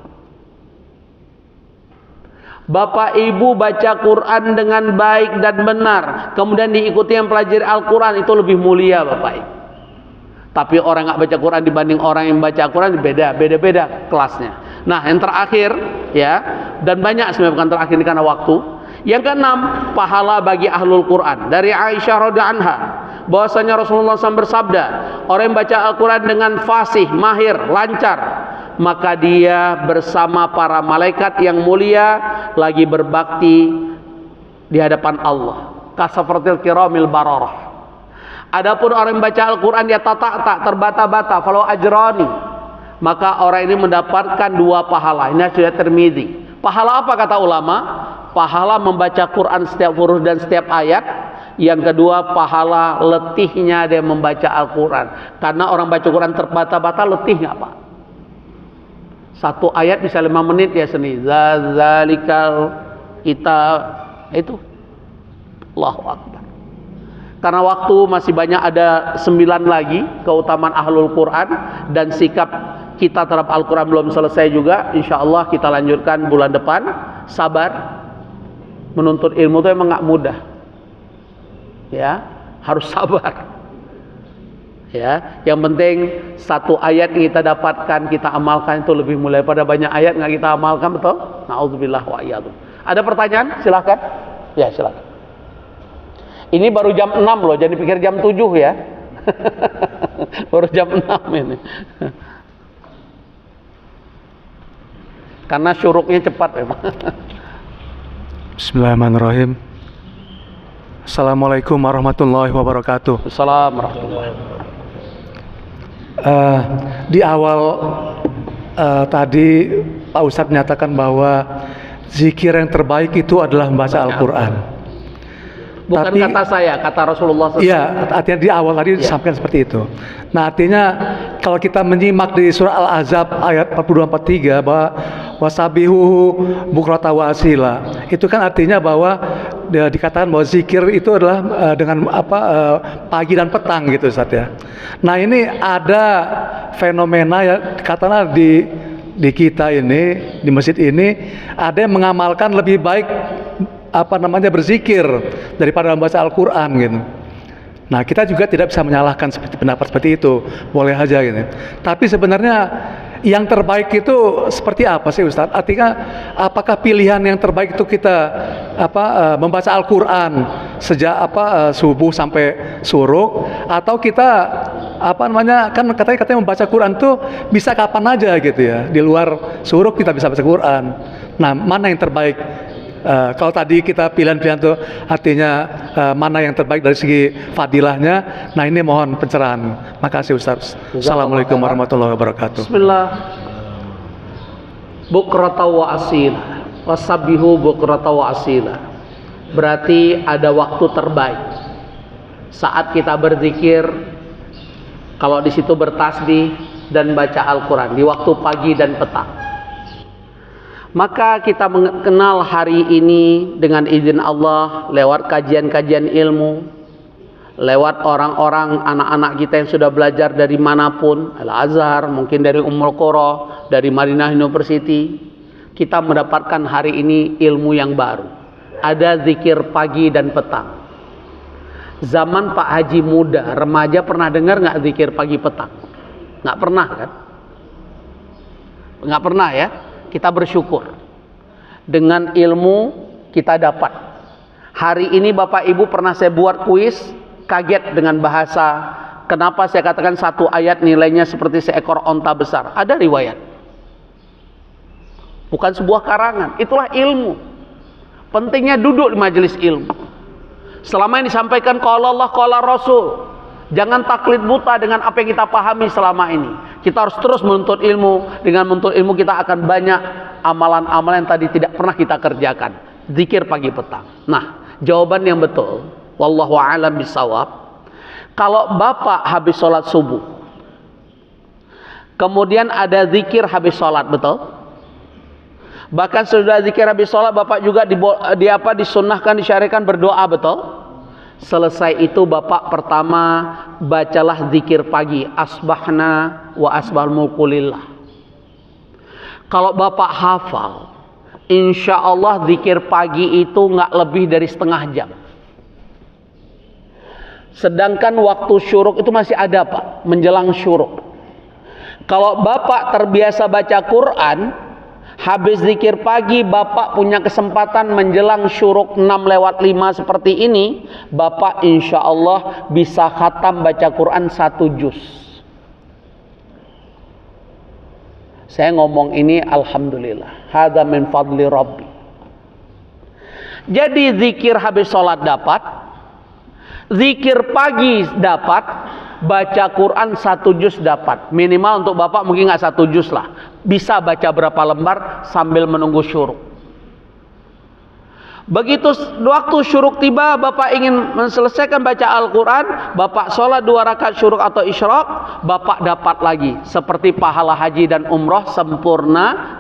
Bapak ibu baca Quran dengan baik dan benar, kemudian diikuti yang pelajari Al-Quran, itu lebih mulia Bapak ibu. Tapi orang nggak baca Quran dibanding orang yang baca Quran, beda kelasnya. Nah, yang terakhir ya, dan banyak sebenarnya, bukan terakhir ini karena waktu. Yang keenam, pahala bagi ahlul Quran. Dari Aisyah radhiyallahu anha bahwasanya Rasulullah SAW bersabda, orang yang baca Al-Quran dengan fasih, mahir, lancar, maka dia bersama para malaikat yang mulia lagi berbakti di hadapan Allah, kasafartil kiramil bararah. Adapun orang yang baca Al-Quran dia tak terbata-bata, falau ajrani, maka orang ini mendapatkan 2 pahala. Ini sudah Tirmidzi. Pahala apa kata ulama? Pahala membaca Quran setiap huruf dan setiap ayat. Yang kedua, pahala letihnya dia membaca Al-Quran. Karena orang baca Quran terbata-bata, letih nggak Pak? 1 ayat bisa 5 menit ya seni. Zalikal kita itu. Allahu Akbar. Karena waktu masih banyak, ada 9 lagi keutamaan ahlul Quran, dan sikap kita terhadap Al-Quran belum selesai juga. Insya Allah kita lanjutkan bulan depan. Sabar. Menuntut ilmu itu emang nggak mudah. Ya, harus sabar. Ya, yang penting 1 ayat yang kita dapatkan, kita amalkan, itu lebih mulia pada banyak ayat nggak kita amalkan, betul? Na'udzubillah wa iyyakum. Ada pertanyaan? Silahkan. Ya, silahkan. Ini baru jam 6 loh, jangan dipikir jam 7 ya. Baru jam 6 ini. Karena syuruknya cepat memang. Bismillahirrahmanirrahim. Assalamualaikum warahmatullahi wabarakatuh. Assalamualaikum warahmatullahi wabarakatuh. Di awal tadi Pak Ustadz menyatakan bahwa zikir yang terbaik itu adalah membaca Al-Quran. Bukan tapi, kata saya, kata Rasulullah SAW. Iya, artinya di awal tadi disampaikan seperti itu. Nah, artinya kalau kita menyimak di surah Al-Ahzab ayat 42-43 bahwa wasabihu bukrata wa asila, itu kan artinya bahwa dikatakan bahwa zikir itu adalah dengan pagi dan petang gitu Ustaz ya. Nah, ini ada fenomena ya, katakanlah di kita ini, di masjid ini ada yang mengamalkan lebih baik berzikir daripada membaca Al-Quran gitu. Nah, kita juga tidak bisa menyalahkan pendapat seperti itu, boleh aja gitu. Tapi sebenarnya yang terbaik itu seperti apa sih Ustadz? Artinya apakah pilihan yang terbaik itu kita membaca Al-Quran sejak subuh sampai suruk, atau kita kan katanya membaca Quran tuh bisa kapan aja gitu ya, di luar suruk kita bisa baca Quran. Nah, mana yang terbaik? Kalau tadi kita pilihan-pilihan itu artinya mana yang terbaik dari segi fadilahnya. Nah, ini mohon pencerahan. Makasih Ustaz. Assalamualaikum warahmatullahi wabarakatuh. Bismillah. Bukrata wa asila, wasabihu bukrata wa asila. Berarti ada waktu terbaik saat kita berzikir. Kalau di situ bertasbih dan baca Al-Quran di waktu pagi dan petang. Maka kita mengenal hari ini dengan izin Allah lewat kajian-kajian ilmu, lewat orang-orang anak-anak kita yang sudah belajar dari manapun, Al-Azhar, mungkin dari Ummul Qura, dari Madinah University. Kita mendapatkan hari ini ilmu yang baru. Ada zikir pagi dan petang. Zaman Pak Haji muda, remaja, pernah dengar nggak zikir pagi petang? Nggak pernah kan? Nggak pernah ya? Kita bersyukur dengan ilmu kita dapat. Hari ini Bapak Ibu pernah saya buat kuis, kaget dengan bahasa. Kenapa saya katakan 1 ayat nilainya seperti seekor onta besar? Ada riwayat. bukan sebuah karangan. Itulah ilmu. Pentingnya duduk di majelis ilmu. Selama yang disampaikan qala Allah qala Rasul, jangan taklid buta dengan apa yang kita pahami selama ini. Kita harus terus menuntut ilmu. Dengan menuntut ilmu kita akan banyak amalan-amalan yang tadi tidak pernah kita kerjakan. Zikir pagi petang. Nah, jawaban yang betul, wallahu a'lam bishawab, kalau bapak habis sholat subuh, kemudian ada zikir habis sholat, betul? Bahkan sudah zikir habis sholat, bapak juga disunnahkan, disyariatkan berdoa, betul? Selesai itu bapak pertama bacalah zikir pagi, asbahna wa asbahal mulku lillah. Kalau bapak hafal, insya Allah zikir pagi itu nggak lebih dari setengah jam. Sedangkan waktu syuruk itu masih ada Pak, menjelang syuruk. Kalau bapak terbiasa baca Quran, habis zikir pagi bapak punya kesempatan menjelang syuruk 6:05 seperti ini, bapak insya Allah bisa khatam baca Quran 1 juz. Saya ngomong ini alhamdulillah, hadza min fadli rabbi. Jadi zikir habis sholat dapat, zikir pagi dapat, baca Quran 1 juz dapat. Minimal untuk bapak mungkin nggak 1 juz lah, bisa baca berapa lembar sambil menunggu syuruk. Begitu waktu syuruk tiba, bapak ingin menyelesaikan baca Al-Quran, bapak sholat 2 rakaat syuruk atau isyraq, bapak dapat lagi seperti pahala haji dan umroh, sempurna.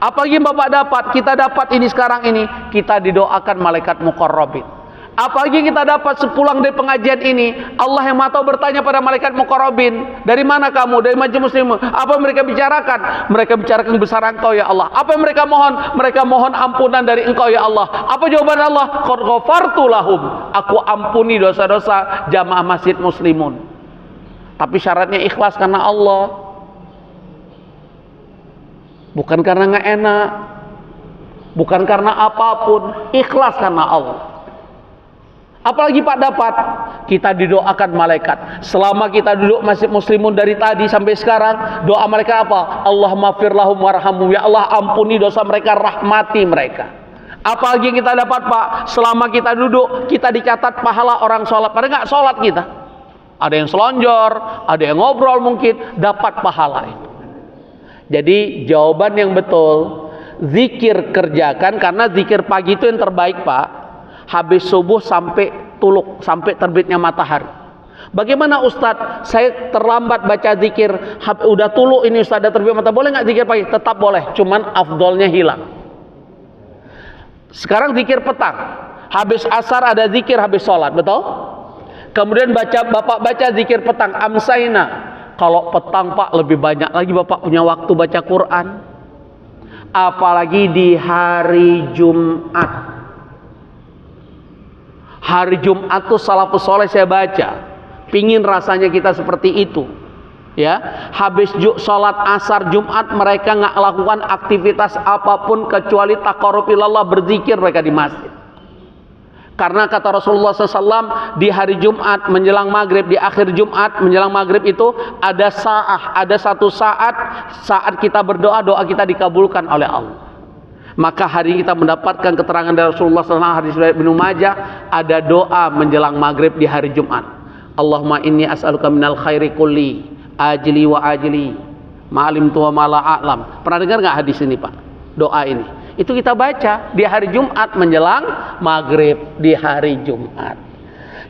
Apalagi bapak dapat, kita dapat ini sekarang ini, kita didoakan malaikat muqarrabin. Apalagi kita dapat sepulang dari pengajian ini, Allah yang Maha Tahu bertanya pada malaikat muqarrabin, dari mana kamu? Dari majelis muslim. Apa yang mereka bicarakan? Mereka bicarakan kebesaran Engkau ya Allah. Apa yang mereka mohon? Mereka mohon ampunan dari Engkau ya Allah. Apa jawaban Allah? Qad ghafartu lahum. Aku ampuni dosa-dosa jamaah masjid muslimun. Tapi syaratnya ikhlas karena Allah. Bukan karena nggak enak, bukan karena apapun, ikhlas karena Allah. Apalagi Pak dapat, kita didoakan malaikat. Selama kita duduk masjid muslimun dari tadi sampai sekarang, doa mereka apa? Allahumma fir lahum warhamhum, ya Allah ampuni dosa mereka, rahmati mereka. Apalagi yang kita dapat Pak, selama kita duduk, kita dicatat pahala orang sholat. Padahal nggak sholat kita, ada yang selonjor, ada yang ngobrol mungkin, dapat pahala itu. Jadi jawaban yang betul, zikir kerjakan, karena zikir pagi itu yang terbaik Pak. Habis subuh sampai tuluk, sampai terbitnya matahari. Bagaimana Ustadz, saya terlambat baca zikir, udah tuluk ini Ustadz, udah terbit matahari, boleh nggak zikir pagi? Tetap boleh, cuman afdolnya hilang. Sekarang zikir petang, habis asar ada zikir habis sholat, betul? Kemudian bapak baca zikir petang, amsayna. Kalau petang Pak lebih banyak lagi bapak punya waktu baca Quran. Apalagi di hari Jumat. Hari Jumat tuh salafus soleh saya baca, pingin rasanya kita seperti itu, ya. Habis sholat asar Jumat mereka nggak lakukan aktivitas apapun kecuali taqarrub ilallah, berzikir mereka di masjid. Karena kata Rasulullah SAW, di hari Jumat menjelang maghrib, di akhir Jumat menjelang maghrib itu ada satu saat kita berdoa, doa kita dikabulkan oleh Allah. Maka hari ini kita mendapatkan keterangan dari Rasulullah SAW, hadis riwayat Ibnu Majah, ada doa menjelang maghrib di hari Jumat. Allahumma inni as'aluka minal khairi kulli, ajli wa ajli, ma'alim tuwa ma la a'lam. Pernah dengar nggak hadis ini Pak? Doa ini. Itu kita baca di hari Jumat menjelang maghrib di hari Jumat.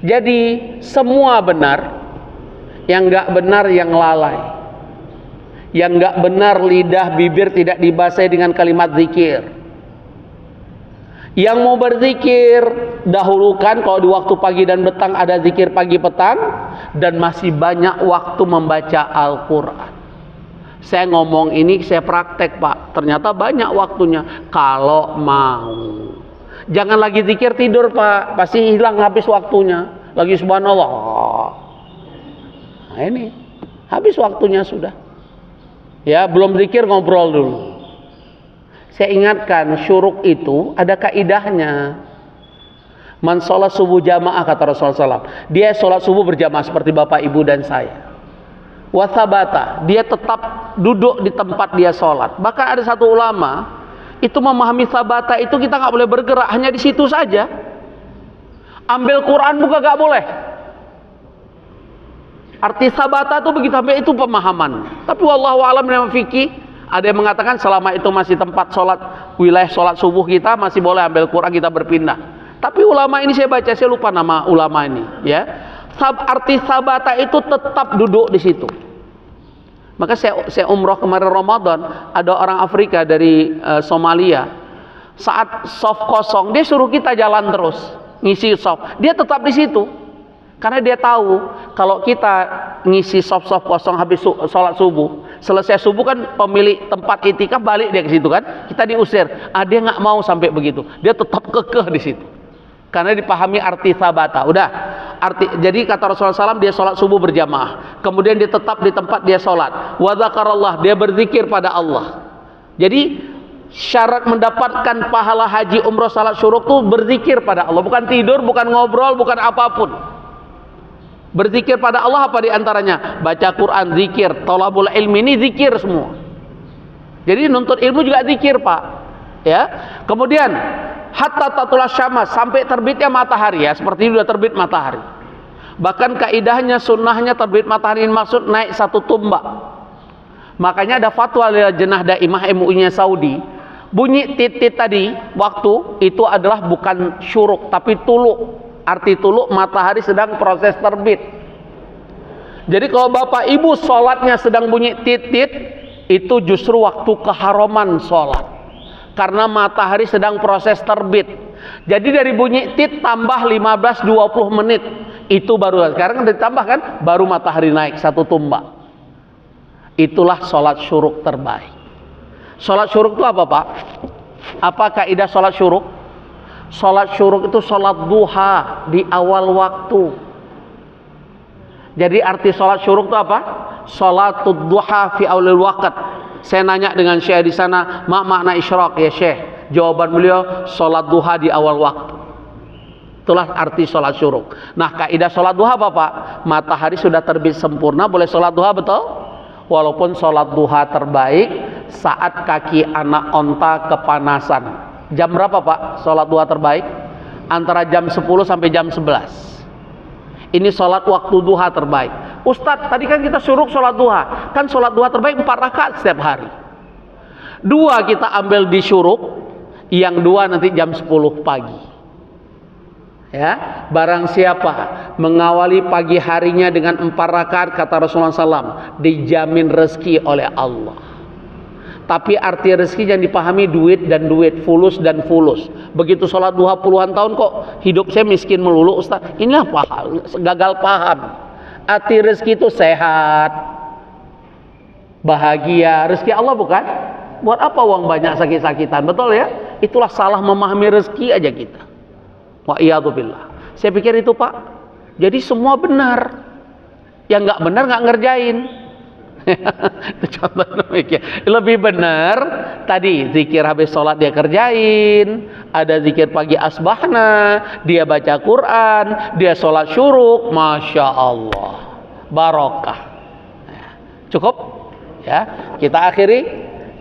Jadi semua benar, yang nggak benar yang lalai. Yang nggak benar lidah bibir tidak dibasahi dengan kalimat zikir. Yang mau berzikir dahulukan, kalau di waktu pagi dan petang ada zikir pagi petang, dan masih banyak waktu membaca Al-Quran. Saya ngomong ini saya praktek Pak, ternyata banyak waktunya kalau mau. Jangan lagi zikir tidur Pak, pasti hilang habis waktunya. Lagi subhanallah, nah ini habis waktunya sudah. Ya, belum zikir ngobrol dulu. Saya ingatkan, syuruk itu ada kaidahnya. Man sholat subuh jamaah, kata Rasulullah SAW. Dia sholat subuh berjamaah seperti bapak, ibu, dan saya. Wasabata, dia tetap duduk di tempat dia sholat. Bahkan ada satu ulama itu memahami sabata itu kita nggak boleh bergerak, hanya di situ saja. Ambil Quran buka nggak boleh. Arti sabata itu begitu, sampai itu pemahaman. Tapi wallahu a'lam dalam fikih ada yang mengatakan selama itu masih tempat sholat, wilayah sholat subuh kita masih boleh ambil Quran, kita berpindah. Tapi ulama ini saya baca, saya lupa nama ulama ini, ya. Arti sabata itu tetap duduk di situ. Maka saya umroh kemarin Ramadan, ada orang Afrika dari Somalia. Saat soft kosong, dia suruh kita jalan terus ngisi soft. Dia tetap di situ. Karena dia tahu kalau kita ngisi soft kosong habis sholat subuh, selesai subuh kan pemilik tempat itikaf balik dia ke situ kan, kita diusir. Dia nggak mau sampai begitu, dia tetap kekeh di situ. Karena dipahami arti sabata. Udah, jadi kata Rasulullah SAW, dia sholat subuh berjamaah, kemudian dia tetap di tempat dia sholat. Wa dzakarallah, dia berzikir pada Allah. Jadi syarat mendapatkan pahala haji, umroh, salat syuruk tuh berzikir pada Allah, bukan tidur, bukan ngobrol, bukan apapun. Berzikir pada Allah apa diantaranya? Baca Quran, zikir, thalabul ilmi, ini zikir semua. Jadi nuntut ilmu juga zikir, Pak. Ya. Kemudian hatta tatula syams, sampai terbitnya matahari, ya, seperti ini sudah terbit matahari. Bahkan kaidahnya, sunnahnya terbit matahari ini maksud naik satu tumbak. Makanya ada fatwa dari Lajnah Daimah MUI-nya Saudi. Bunyi titit tadi waktu itu adalah bukan syuruk tapi tuluk. Arti tuluk matahari sedang proses terbit. Jadi kalau bapak ibu sholatnya sedang bunyi titit, itu justru waktu keharaman sholat, karena matahari sedang proses terbit. Jadi dari bunyi tit tambah 15-20 menit, itu baru, sekarang ditambah kan, baru matahari naik satu tumbak. Itulah sholat syuruk terbaik. Sholat syuruk itu apa, Pak? Apa kaidah sholat syuruk? Sholat syuruk itu sholat duha di awal waktu. Jadi arti sholat syuruk itu apa? Sholatud duha fi awalil waqt. Saya nanya dengan Syekh di sana, makna isyraq ya Syekh? Jawaban beliau, sholat duha di awal waktu. Itulah arti sholat syuruk. Nah, kaidah sholat duha apa, Pak? Matahari sudah terbit sempurna, boleh sholat duha, betul? Walaupun sholat duha terbaik saat kaki anak onta kepanasan. Jam berapa, Pak, sholat duha terbaik? Antara jam 10 sampai jam 11. Ini sholat waktu duha terbaik. Ustadz, tadi kan kita suruh sholat duha. Kan sholat duha terbaik 4 rakaat setiap hari. 2 kita ambil di syuruk, yang 2 nanti jam 10 pagi. Ya, barang siapa mengawali pagi harinya dengan 4 rakaat, kata Rasulullah SAW, dijamin rezeki oleh Allah. Tapi arti rezeki yang dipahami duit dan duit, fulus dan fulus. Begitu sholat duha puluhan tahun kok hidup saya miskin melulu, Ustaz. Inilah paham, gagal paham. Arti rezeki itu sehat, bahagia, rezeki Allah bukan? Buat apa uang banyak sakit-sakitan, betul ya? Itulah salah memahami rezeki aja kita. Wa iyadzubillah. Saya pikir itu, Pak. Jadi semua benar. Yang nggak benar nggak ngerjain. Itu contoh demikian. Lebih benar tadi zikir habis sholat dia kerjain, ada zikir pagi asbahna, dia baca Quran, dia sholat syuruk, masya Allah, barokah. Cukup ya, kita akhiri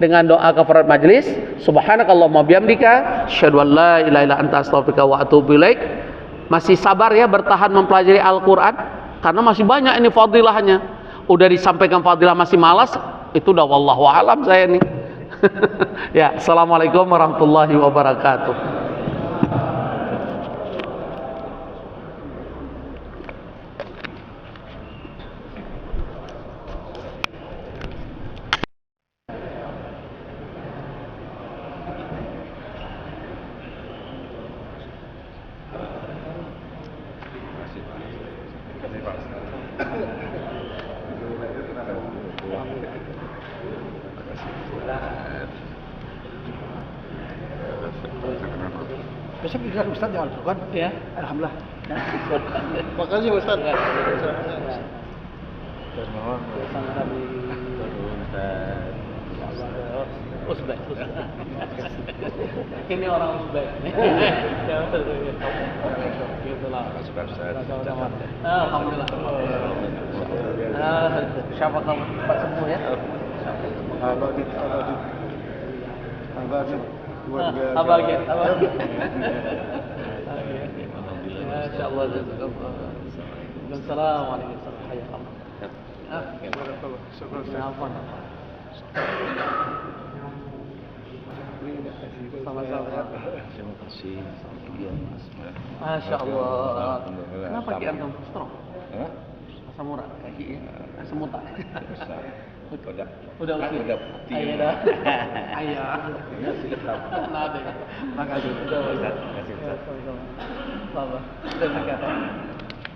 dengan doa kafarat majlis. Subhanakallahumma bihamdika, asyhadu an la ilaha illa anta, astaghfiruka wa atubu ilaik. Masih sabar ya, bertahan mempelajari Al-Quran, karena masih banyak ini fadilahnya. Udah disampaikan fadilah masih malas, itu udah wallahu alam saya nih. Ya, assalamualaikum warahmatullahi wabarakatuh. Besok juga Ustaz ya Al-Quran? Ya. Alhamdulillah. Ya. Makasih Ustaz. Uzbek. Ini orang Uzbek. Alhamdulillah. Siapa kamu cepat sembuh ya? Abadi. Abadi. Masya Allah. Assalamualaikum. Sama-sama. Terima kasih. Iya, Mas. Masya Allah. Kenapa Ki antum stroke? Hah? Asam urat, kaki, asam urat. Udah. Udah usia. Udah putih. Ayah dah. Ayah. Nah, deh. Makasih. Udah Ustaz. Makasih, Ustaz. Sama. Udah nikah.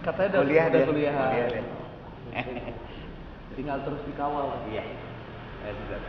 Katanya udah Kuliah dia. kuliah. Kuliah dia. Tinggal terus dikawal. Iya. Ustaz.